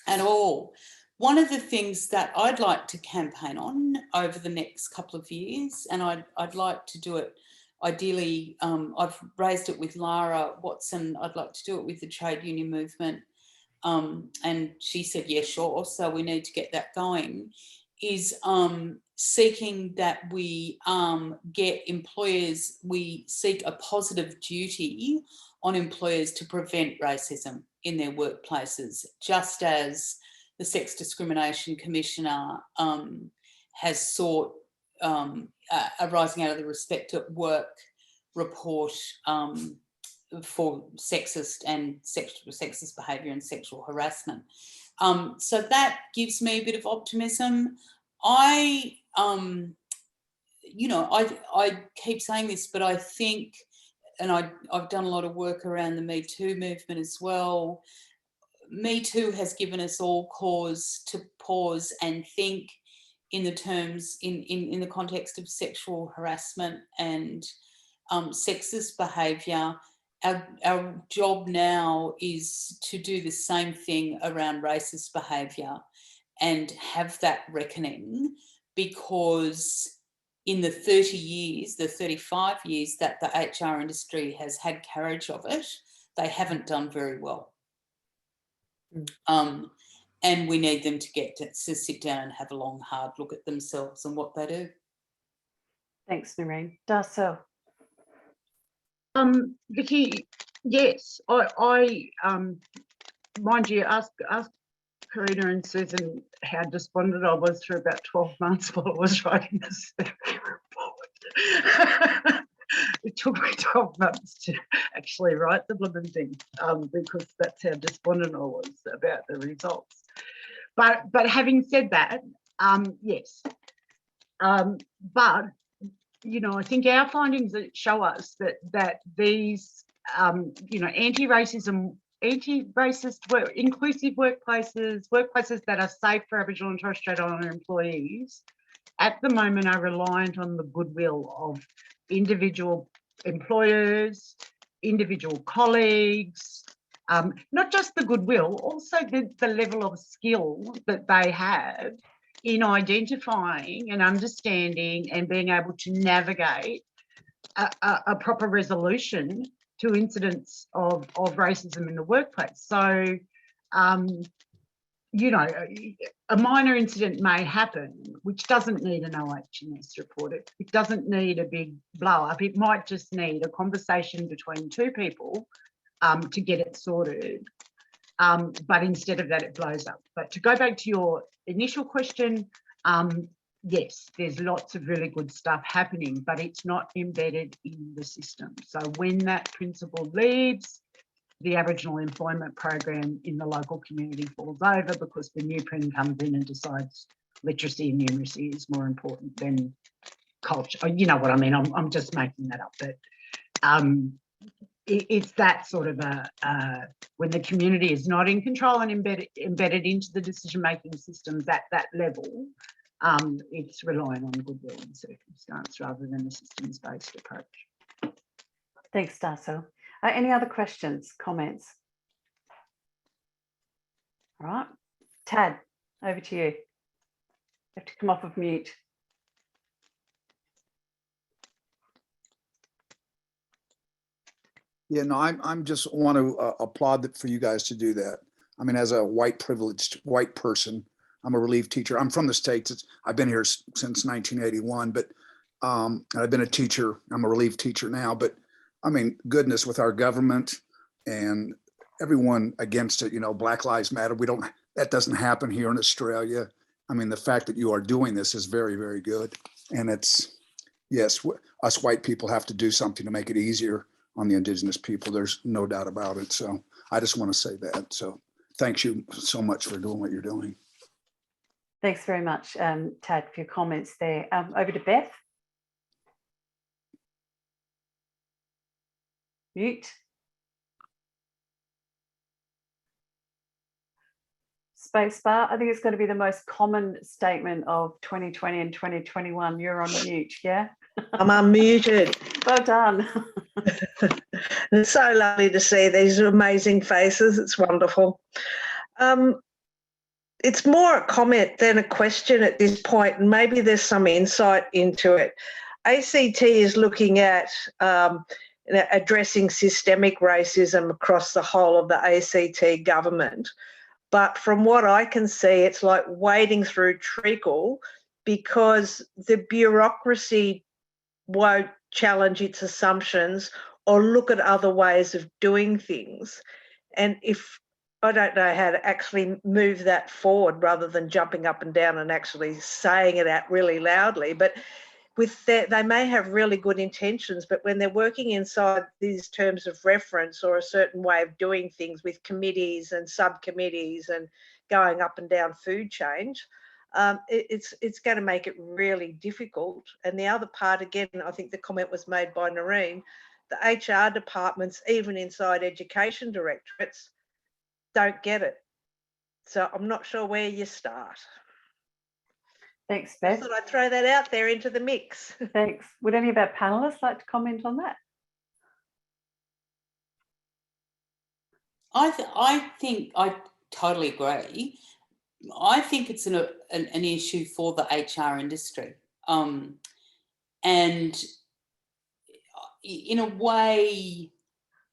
at all. One of the things that I'd like to campaign on over the next couple of years, and I'd like to do it ideally, I've raised it with Lara Watson, I'd like to do it with the trade union movement, and she said, yeah, sure, so we need to get that going, is seeking that we we seek a positive duty on employers to prevent racism in their workplaces, just as the Sex Discrimination Commissioner has sought, arising out of the Respect at Work report for sexist behaviour and sexual harassment. So that gives me a bit of optimism. I keep saying this, but I think, and I've done a lot of work around the Me Too movement as well. Me Too has given us all cause to pause and think in the terms, in the context of sexual harassment and sexist behaviour. Our job now is to do the same thing around racist behaviour and have that reckoning, because in the 35 years that the HR industry has had carriage of it, they haven't done very well. And we need them to sit down and have a long, hard look at themselves and what they do. Thanks, Noreen. Darcel. Vicky, yes, I mind you, ask Karina and Susan how despondent I was for about 12 months while I was writing this report. It took me 12 months to actually write the blooming thing, because that's how despondent I was about the results. But having said that, yes. But you know, I think our findings that show us that these, anti-racist inclusive workplaces that are safe for Aboriginal and Torres Strait Islander employees, at the moment are reliant on the goodwill of individual employers, individual colleagues, not just the goodwill, also the level of skill that they have in identifying and understanding and being able to navigate a proper resolution to incidents of racism in the workplace. So, a minor incident may happen, which doesn't need an OH&S report. It doesn't need a big blow up. It might just need a conversation between two people to get it sorted. But instead of that, it blows up. But to go back to your initial question, yes, there's lots of really good stuff happening, but it's not embedded in the system. So when that principle leaves, the Aboriginal employment program in the local community falls over because the new PRIN comes in and decides literacy and numeracy is more important than culture. You know what I mean? I'm just making that up, but it's that sort of when the community is not in control and embedded into the decision-making systems at that level, it's relying on goodwill and circumstance rather than a systems-based approach. Thanks, Darcel. Any other questions, comments? All right. Tad, over to you. You have to come off of mute. Yeah, no, I'm just want to applaud for you guys to do that. I mean, as a white privileged white person, I'm a relief teacher. I'm from the States. I've been here since 1981, but I've been a teacher. I'm a relief teacher now, but I mean, goodness, with our government and everyone against it, Black Lives Matter, that doesn't happen here in Australia. I mean, the fact that you are doing this is very, very good. And yes, us white people have to do something to make it easier on the Indigenous people. There's no doubt about it. So I just want to say that. So thanks you so much for doing what you're doing. Thanks very much, Tad, for your comments there. Over to Beth. Mute. Spacebar. I think it's going to be the most common statement of 2020 and 2021. You're on mute, yeah? I'm unmuted. Well done. It's so lovely to see these amazing faces. It's wonderful. It's more a comment than a question at this point, and maybe there's some insight into it. ACT is looking at addressing systemic racism across the whole of the ACT government. But from what I can see, it's like wading through treacle because the bureaucracy won't challenge its assumptions or look at other ways of doing things. And if I don't know how to actually move that forward rather than jumping up and down and actually saying it out really loudly, but with that, they may have really good intentions, but when they're working inside these terms of reference or a certain way of doing things with committees and subcommittees and going up and down food change, it's going to make it really difficult. And the other part, again, I think the comment was made by Noreen, the HR departments, even inside education directorates, don't get it. So I'm not sure where you start. Thanks, I Beth. thought I'd throw that out there into the mix. Thanks. Would any of our panelists like to comment on that? I think I totally agree. I think it's an issue for the HR industry. And in a way,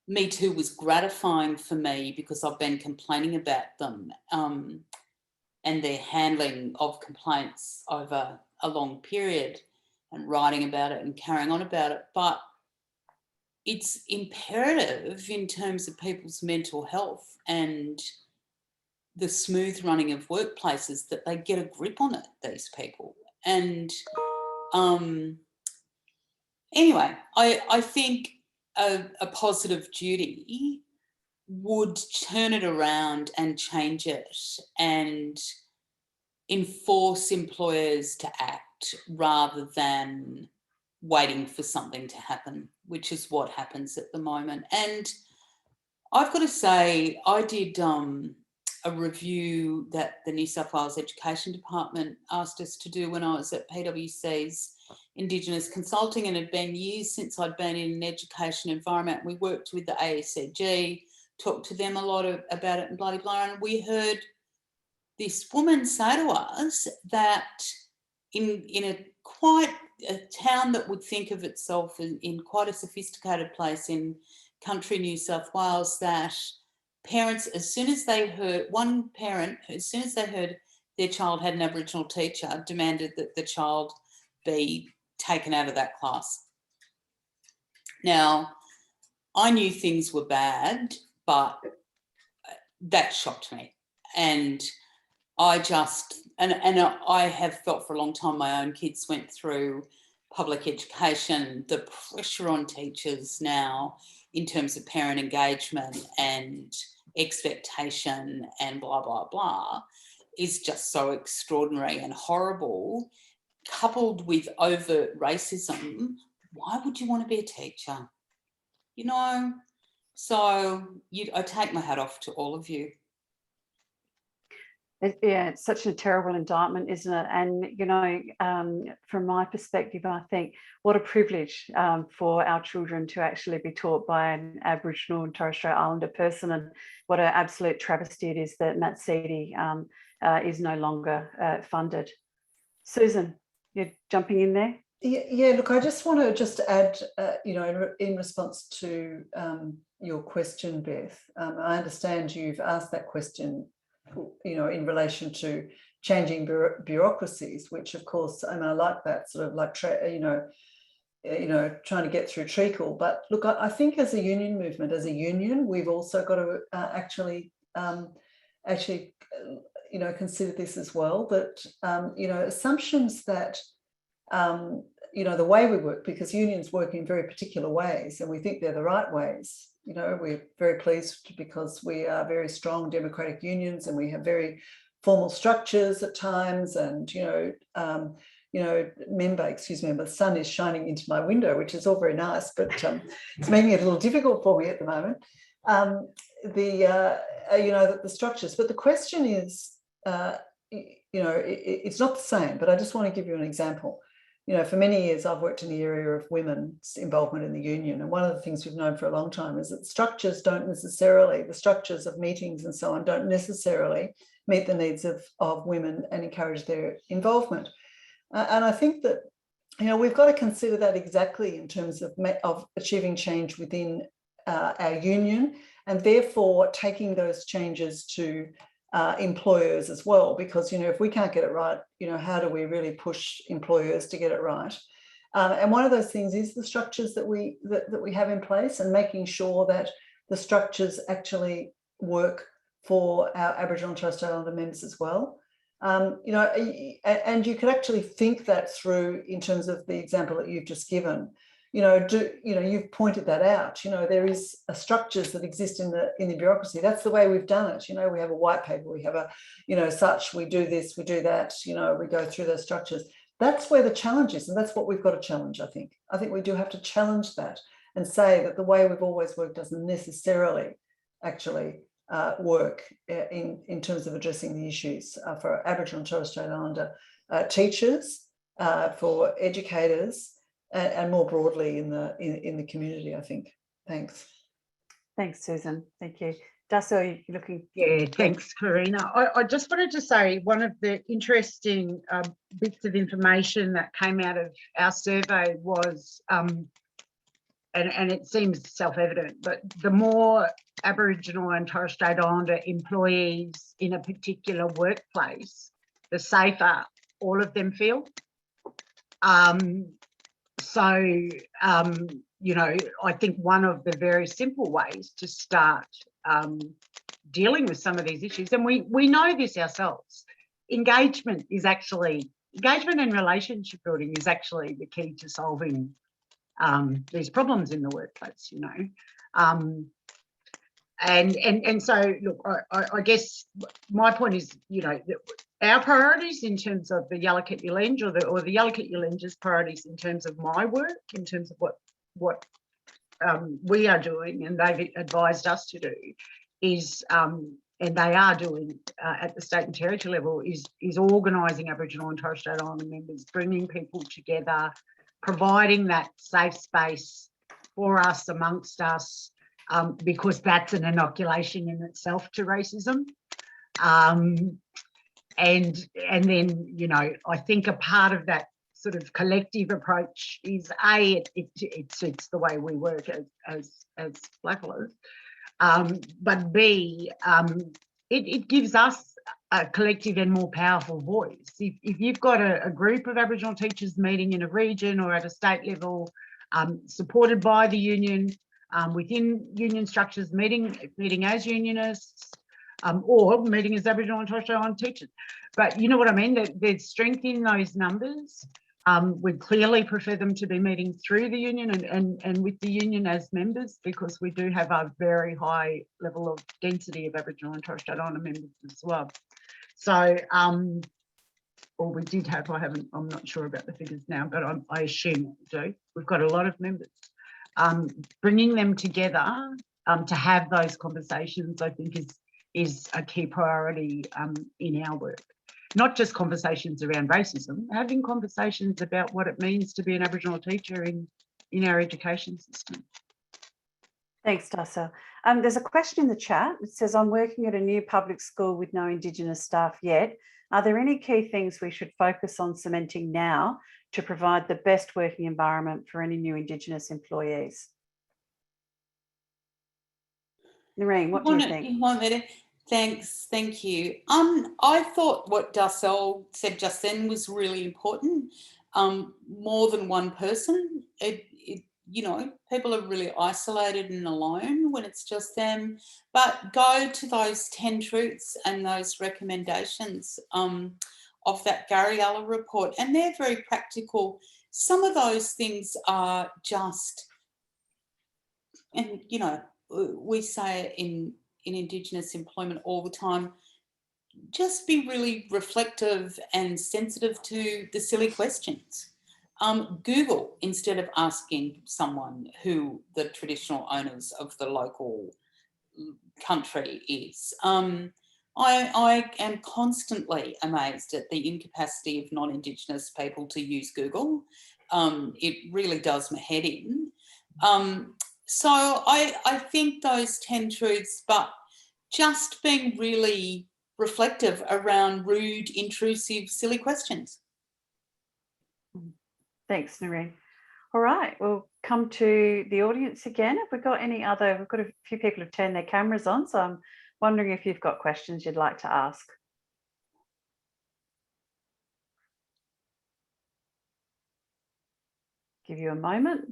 Me Too was gratifying for me because I've been complaining about them and their handling of complaints over a long period and writing about it and carrying on about it. But it's imperative in terms of people's mental health and the smooth running of workplaces that they get a grip on it, these people. And anyway, I think a positive duty would turn it around and change it and enforce employers to act rather than waiting for something to happen, which is what happens at the moment. And I've got to say, I did a review that the New South Wales Education Department asked us to do when I was at PwC's Indigenous Consulting, and it had been years since I'd been in an education environment. We worked with the AECG, talked to them a lot about it and blah, blah, blah, and we heard this woman say to us that in a town that would think of itself in quite a sophisticated place in country New South Wales, that parents, as soon as they heard their child had an Aboriginal teacher, demanded that the child be taken out of that class. Now, I knew things were bad, but that shocked me. And I have felt for a long time my own kids went through public education. The pressure on teachers now in terms of parent engagement and expectation and blah, blah, blah is just so extraordinary and horrible, coupled with overt racism. Why would you want to be a teacher? You know, so I take my hat off to all of you. Yeah, it's such a terrible indictment, isn't it? And, you know, from my perspective, I think what a privilege for our children to actually be taught by an Aboriginal and Torres Strait Islander person, and what an absolute travesty it is that Matt Seedy is no longer funded. Susan, you're jumping in there? Yeah, look, I just want to add, you know, in response to your question, Beth, I understand you've asked that question, you know, in relation to changing bureaucracies, which of course, and I like that sort of like, you know, trying to get through treacle. But look, I think as a union movement, as a union, we've also got to actually, you know, consider this as well, that, you know, assumptions that, you know, the way we work, because unions work in very particular ways and we think they're the right ways. You know, we're very pleased because we are very strong democratic unions and we have very formal structures at times. And, you know, the sun is shining into my window, which is all very nice, but it's making it a little difficult for me at the moment. You know, the structures, but the question is, you know, it's not the same, but I just want to give you an example. You know, for many years, I've worked in the area of women's involvement in the union. And one of the things we've known for a long time is that structures the structures of meetings and so on, don't necessarily meet the needs of women and encourage their involvement. And I think that, you know, we've got to consider that exactly in terms of achieving change within our union, and therefore taking those changes to employers as well, because, you know, if we can't get it right, you know, how do we really push employers to get it right? And one of those things is the structures that we have in place, and making sure that the structures actually work for our Aboriginal and Torres Strait Islander members as well. You know, and you could actually think that through in terms of the example that you've just given. You know, you've pointed that out. You know, there is structures that exist in the bureaucracy. That's the way we've done it. You know, we have a white paper, we have a, you know, such, we do this, we do that. You know, we go through those structures. That's where the challenge is, and that's what we've got to challenge. I think we do have to challenge that and say that the way we've always worked doesn't necessarily actually work in terms of addressing the issues for Aboriginal and Torres Strait Islander teachers, for educators, and more broadly in the community, I think. Thanks. Thanks, Susan. Thank you. Darcy, you're looking. Yeah, thanks, Karina. I just wanted to say one of the interesting bits of information that came out of our survey was, and it seems self-evident, but the more Aboriginal and Torres Strait Islander employees in a particular workplace, the safer all of them feel. You know, I think one of the very simple ways to start dealing with some of these issues, and we know this ourselves, engagement and relationship building is actually the key to solving these problems in the workplace, you know. And so, look, I guess my point is, you know, our priorities in terms of the Yalukit Yulenj or the Yalukit Yulenj's priorities in terms of my work, in terms of what we are doing and they've advised us to do is, and they are doing at the state and territory level, is organising Aboriginal and Torres Strait Islander members, bringing people together, providing that safe space for us, amongst us, because that's an inoculation in itself to racism. And then, you know, I think a part of that sort of collective approach is it suits the way we work as blackfellas, but B, it gives us a collective and more powerful voice. If you've got a group of Aboriginal teachers meeting in a region or at a state level, supported by the union, within union structures, meeting as unionists, or meeting as Aboriginal and Torres Strait Islander teachers. But you know what I mean? There's strength in those numbers. We'd clearly prefer them to be meeting through the union and with the union as members, because we do have a very high level of density of Aboriginal and Torres Strait Islander members as well. So, or we did have, I'm not sure about the figures now, but I assume we do. We've got a lot of members. Bringing them together to have those conversations, I think, is a key priority in our work. Not just conversations around racism, having conversations about what it means to be an Aboriginal teacher in our education system. Thanks, Darcy. There's a question in the chat. It says, I'm working at a new public school with no Indigenous staff yet. Are there any key things we should focus on cementing now to provide the best working environment for any new Indigenous employees? Noreen, what do you think? Thanks, thank you. I thought what Darcel said just then was really important. More than one person. You know, people are really isolated and alone when it's just them. But go to those 10 truths and those recommendations of that Gariella report, and they're very practical. Some of those things are just, and you know, we say it in Indigenous employment all the time, just be really reflective and sensitive to the silly questions. Google instead of asking someone who the traditional owners of the local country is. I am constantly amazed at the incapacity of non-Indigenous people to use Google. It really does my head in. So I think those 10 truths, but just being really reflective around rude, intrusive, silly questions. Thanks, Noreen. All right, we'll come to the audience again. Have we got any other, we've got a few people who've turned their cameras on, so I'm Wondering if you've got questions you'd like to ask. Give you a moment.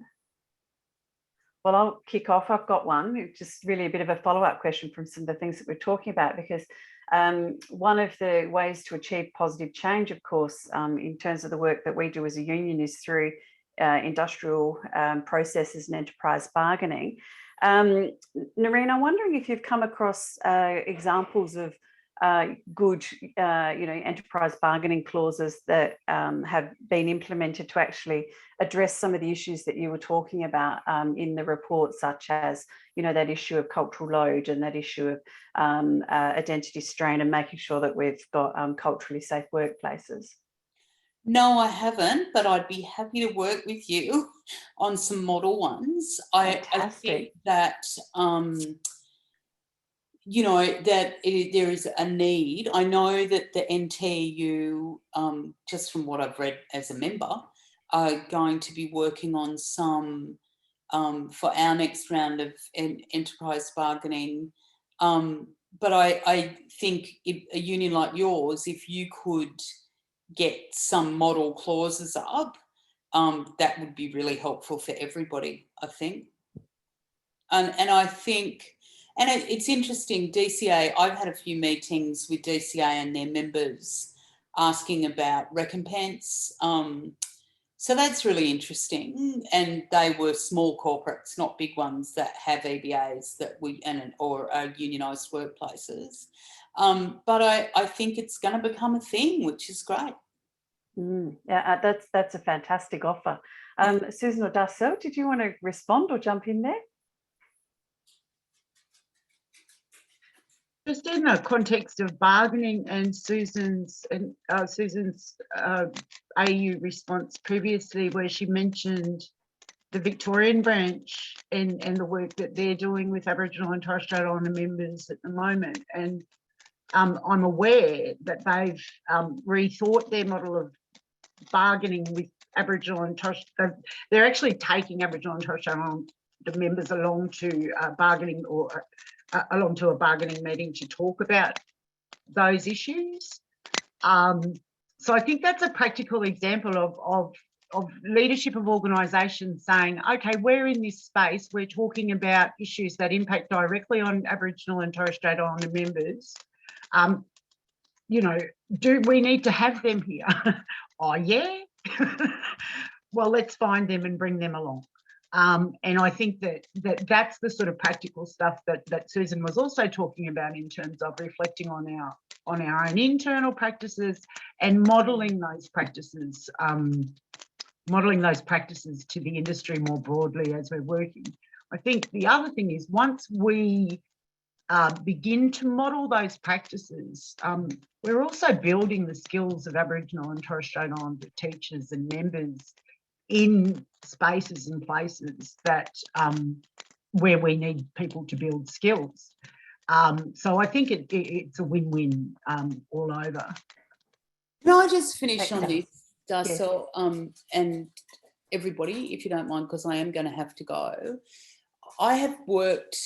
Well, I'll kick off. I've got one. It's just really a bit of a follow-up question from some of the things that we're talking about, because one of the ways to achieve positive change, of course, in terms of the work that we do as a union, is through industrial processes and enterprise bargaining. Noreen, I'm wondering if you've come across examples of good, enterprise bargaining clauses that have been implemented to actually address some of the issues that you were talking about in the report, such as, that issue of cultural load and that issue of identity strain, and making sure that we've got culturally safe workplaces. No, I haven't, but I'd be happy to work with you on some model ones. I think that, there is a need. I know that the NTEU, just from what I've read as a member, are going to be working on some for our next round of enterprise bargaining. But I think a union like yours, if you could get some model clauses up, that would be really helpful for everybody, I think. And I think, and it's interesting, DCA, I've had a few meetings with DCA and their members asking about recompense. So that's really interesting. And they were small corporates, not big ones that have EBAs or unionised workplaces. But I think it's going to become a thing, which is great. Yeah, that's a fantastic offer. Susan or Darcel, did you want to respond or jump in there? Just in the context of bargaining and Susan's AEU response previously, where she mentioned the Victorian branch and the work that they're doing with Aboriginal and Torres Strait Islander members at the moment. And I'm aware that they've rethought their model of bargaining with Aboriginal and Torres. They're actually taking Aboriginal and Torres Strait Islander members along to bargaining or along to a bargaining meeting to talk about those issues. So I think that's a practical example of leadership of organisations saying, okay, we're in this space, we're talking about issues that impact directly on Aboriginal and Torres Strait Islander members. Do we need to have them here? Oh, yeah. Well, let's find them and bring them along. And I think that's the sort of practical stuff that Susan was also talking about in terms of reflecting on our own internal practices and modelling those practices, to the industry more broadly as we're working. I think the other thing is, once we begin to model those practices, we're also building the skills of Aboriginal and Torres Strait Islander teachers and members in spaces and places that where we need people to build skills. So I think it's a win-win all over. Can I just finish on this, Darcel, and everybody, if you don't mind, because I am going to have to go. I have worked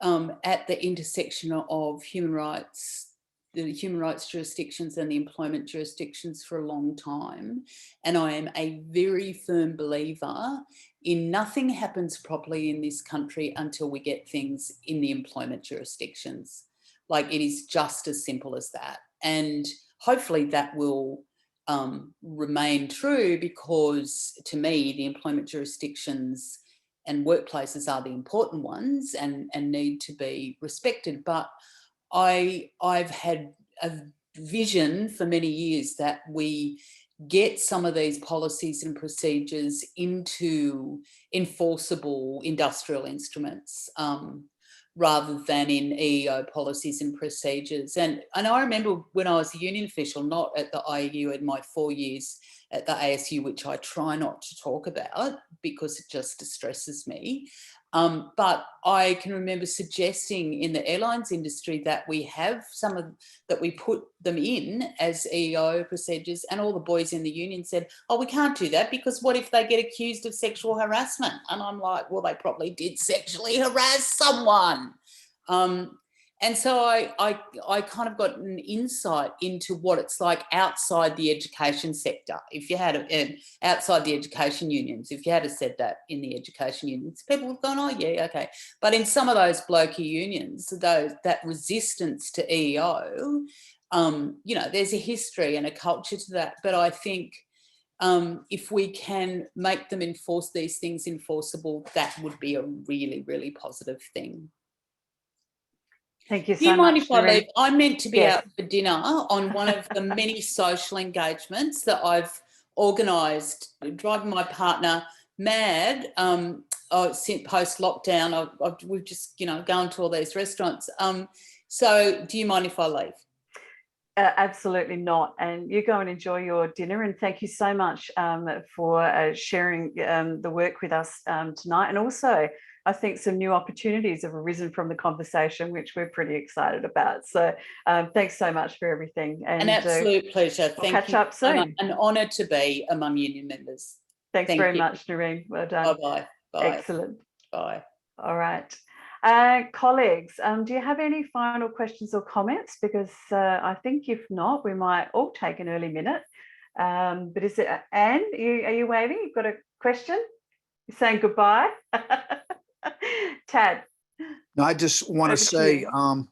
at the intersection of the human rights jurisdictions and the employment jurisdictions for a long time. And I am a very firm believer in nothing happens properly in this country until we get things in the employment jurisdictions. Like, it is just as simple as that. And hopefully that will remain true, because to me, the employment jurisdictions and workplaces are the important ones and need to be respected. But I've had a vision for many years that we get some of these policies and procedures into enforceable industrial instruments rather than in EEO policies and procedures. And I remember when I was a union official, not at the AEU, in my 4 years at the ASU, which I try not to talk about because it just distresses me. But I can remember suggesting in the airlines industry that we have that we put them in as EEO procedures, and all the boys in the union said, oh, we can't do that because what if they get accused of sexual harassment? And I'm like, well, they probably did sexually harass someone. And so I kind of got an insight into what it's like outside the education sector. If you had outside the education unions, if you had said that in the education unions, people would have gone, oh yeah, okay. But in some of those blokey unions, that resistance to EEO, you know, there's a history and a culture to that. But I think if we can make them enforce these things enforceable, that would be a really, really positive thing. Thank you so much. Do you mind if I Noreen. leave? I'm meant to be Yes. out for dinner on one of the many social engagements that I've organised, driving my partner mad since post-lockdown. We've just, you know, gone to all these restaurants. So do you mind if I leave? Absolutely not. And you go and enjoy your dinner. And thank you so much for sharing the work with us tonight. And also, I think some new opportunities have arisen from the conversation, which we're pretty excited about. So thanks so much for everything. And an absolute pleasure. We'll Thank catch you. up soon. An honour to be among union members. Thanks Thank very you. much, Noreen. Well done. Bye-bye. Bye. Excellent. Bye. All right. Colleagues, do you have any final questions or comments? Because I think if not, we might all take an early minute. But is it Anne? Are you waving? You've got a question? You're saying goodbye? Tad. No, I just want Over to to say, you.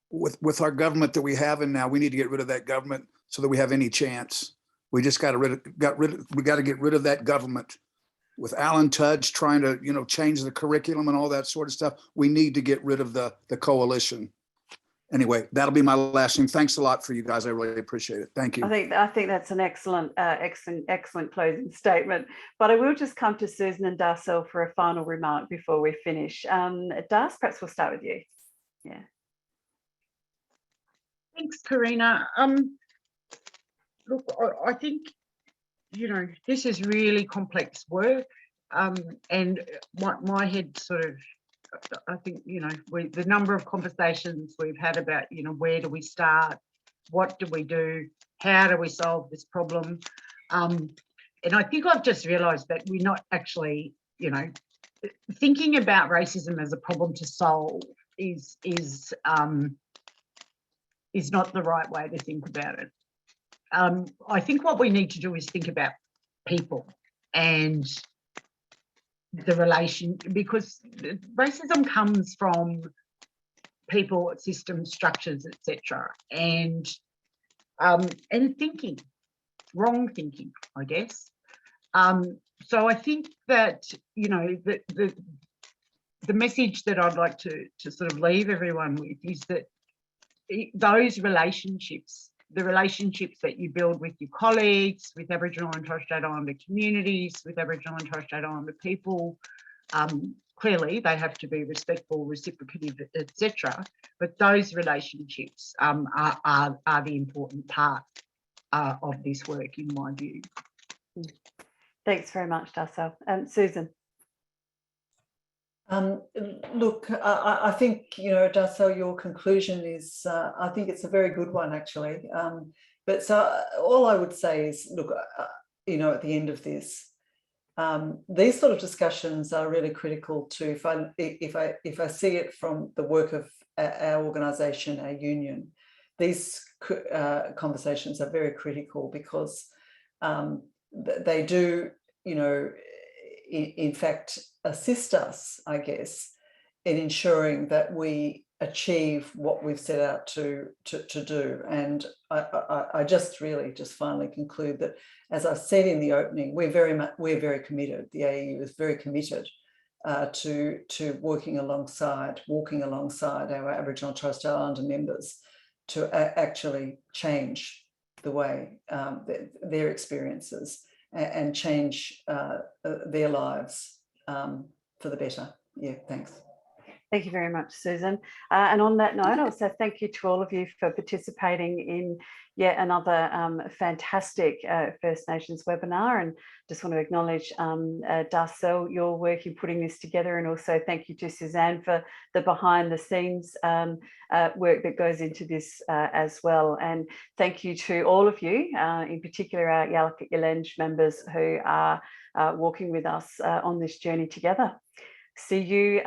with our government that we have in now, we need to get rid of that government so that we have any chance. We just got to get rid of that government. With Alan Tudge trying to, you know, change the curriculum and all that sort of stuff, we need to get rid of the coalition. Anyway, that'll be my last thing. Thanks a lot for you guys. I really appreciate it. Thank you. I think that's an excellent closing statement. But I will just come to Susan and Darcel for a final remark before we finish. Darce, perhaps we'll start with you. Yeah. Thanks, Karina. Look, I think, you know, this is really complex work, and my head sort of, I think, you know, the number of conversations we've had about, you know, where do we start, what do we do, how do we solve this problem, and I think I've just realised that we're not actually, you know, thinking about racism as a problem to solve is not the right way to think about it. I think what we need to do is think about people and the relation, because racism comes from people, systems, structures, etc., and thinking, wrong thinking, I guess. So I think that, you know, the message that I'd like to sort of leave everyone with is that those relationships, the relationships that you build with your colleagues, with Aboriginal and Torres Strait Islander communities, with Aboriginal and Torres Strait Islander people, clearly they have to be respectful, reciprocative, etc. But those relationships are the important part of this work, in my view. Thanks very much, Darcel. Susan. Look, I think, you know, Darcel, your conclusion is, I think it's a very good one, actually. But so all I would say is, look, you know, at the end of this, these sort of discussions are really critical to, if I see it from the work of our organisation, our union, these conversations are very critical because they do, you know, in fact, assist us, I guess, in ensuring that we achieve what we've set out to do. And I just really finally conclude that, as I said in the opening, we're very committed. The AEU is very committed to walking alongside our Aboriginal and Torres Strait Islander members to actually change the way their experiences and change their lives for the better. Yeah, thanks. Thank you very much, Susan. And on that note, also thank you to all of you for participating in yet another fantastic First Nations webinar. And just want to acknowledge, Darcel, your work in putting this together, and also thank you to Suzanne for the behind the scenes work that goes into this as well. And thank you to all of you, in particular our Yalukit Yalenge members who are walking with us on this journey together. see you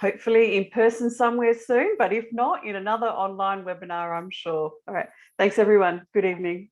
hopefully in person somewhere soon, but if not, in another online webinar, I'm sure. All right. Thanks, everyone. Good evening.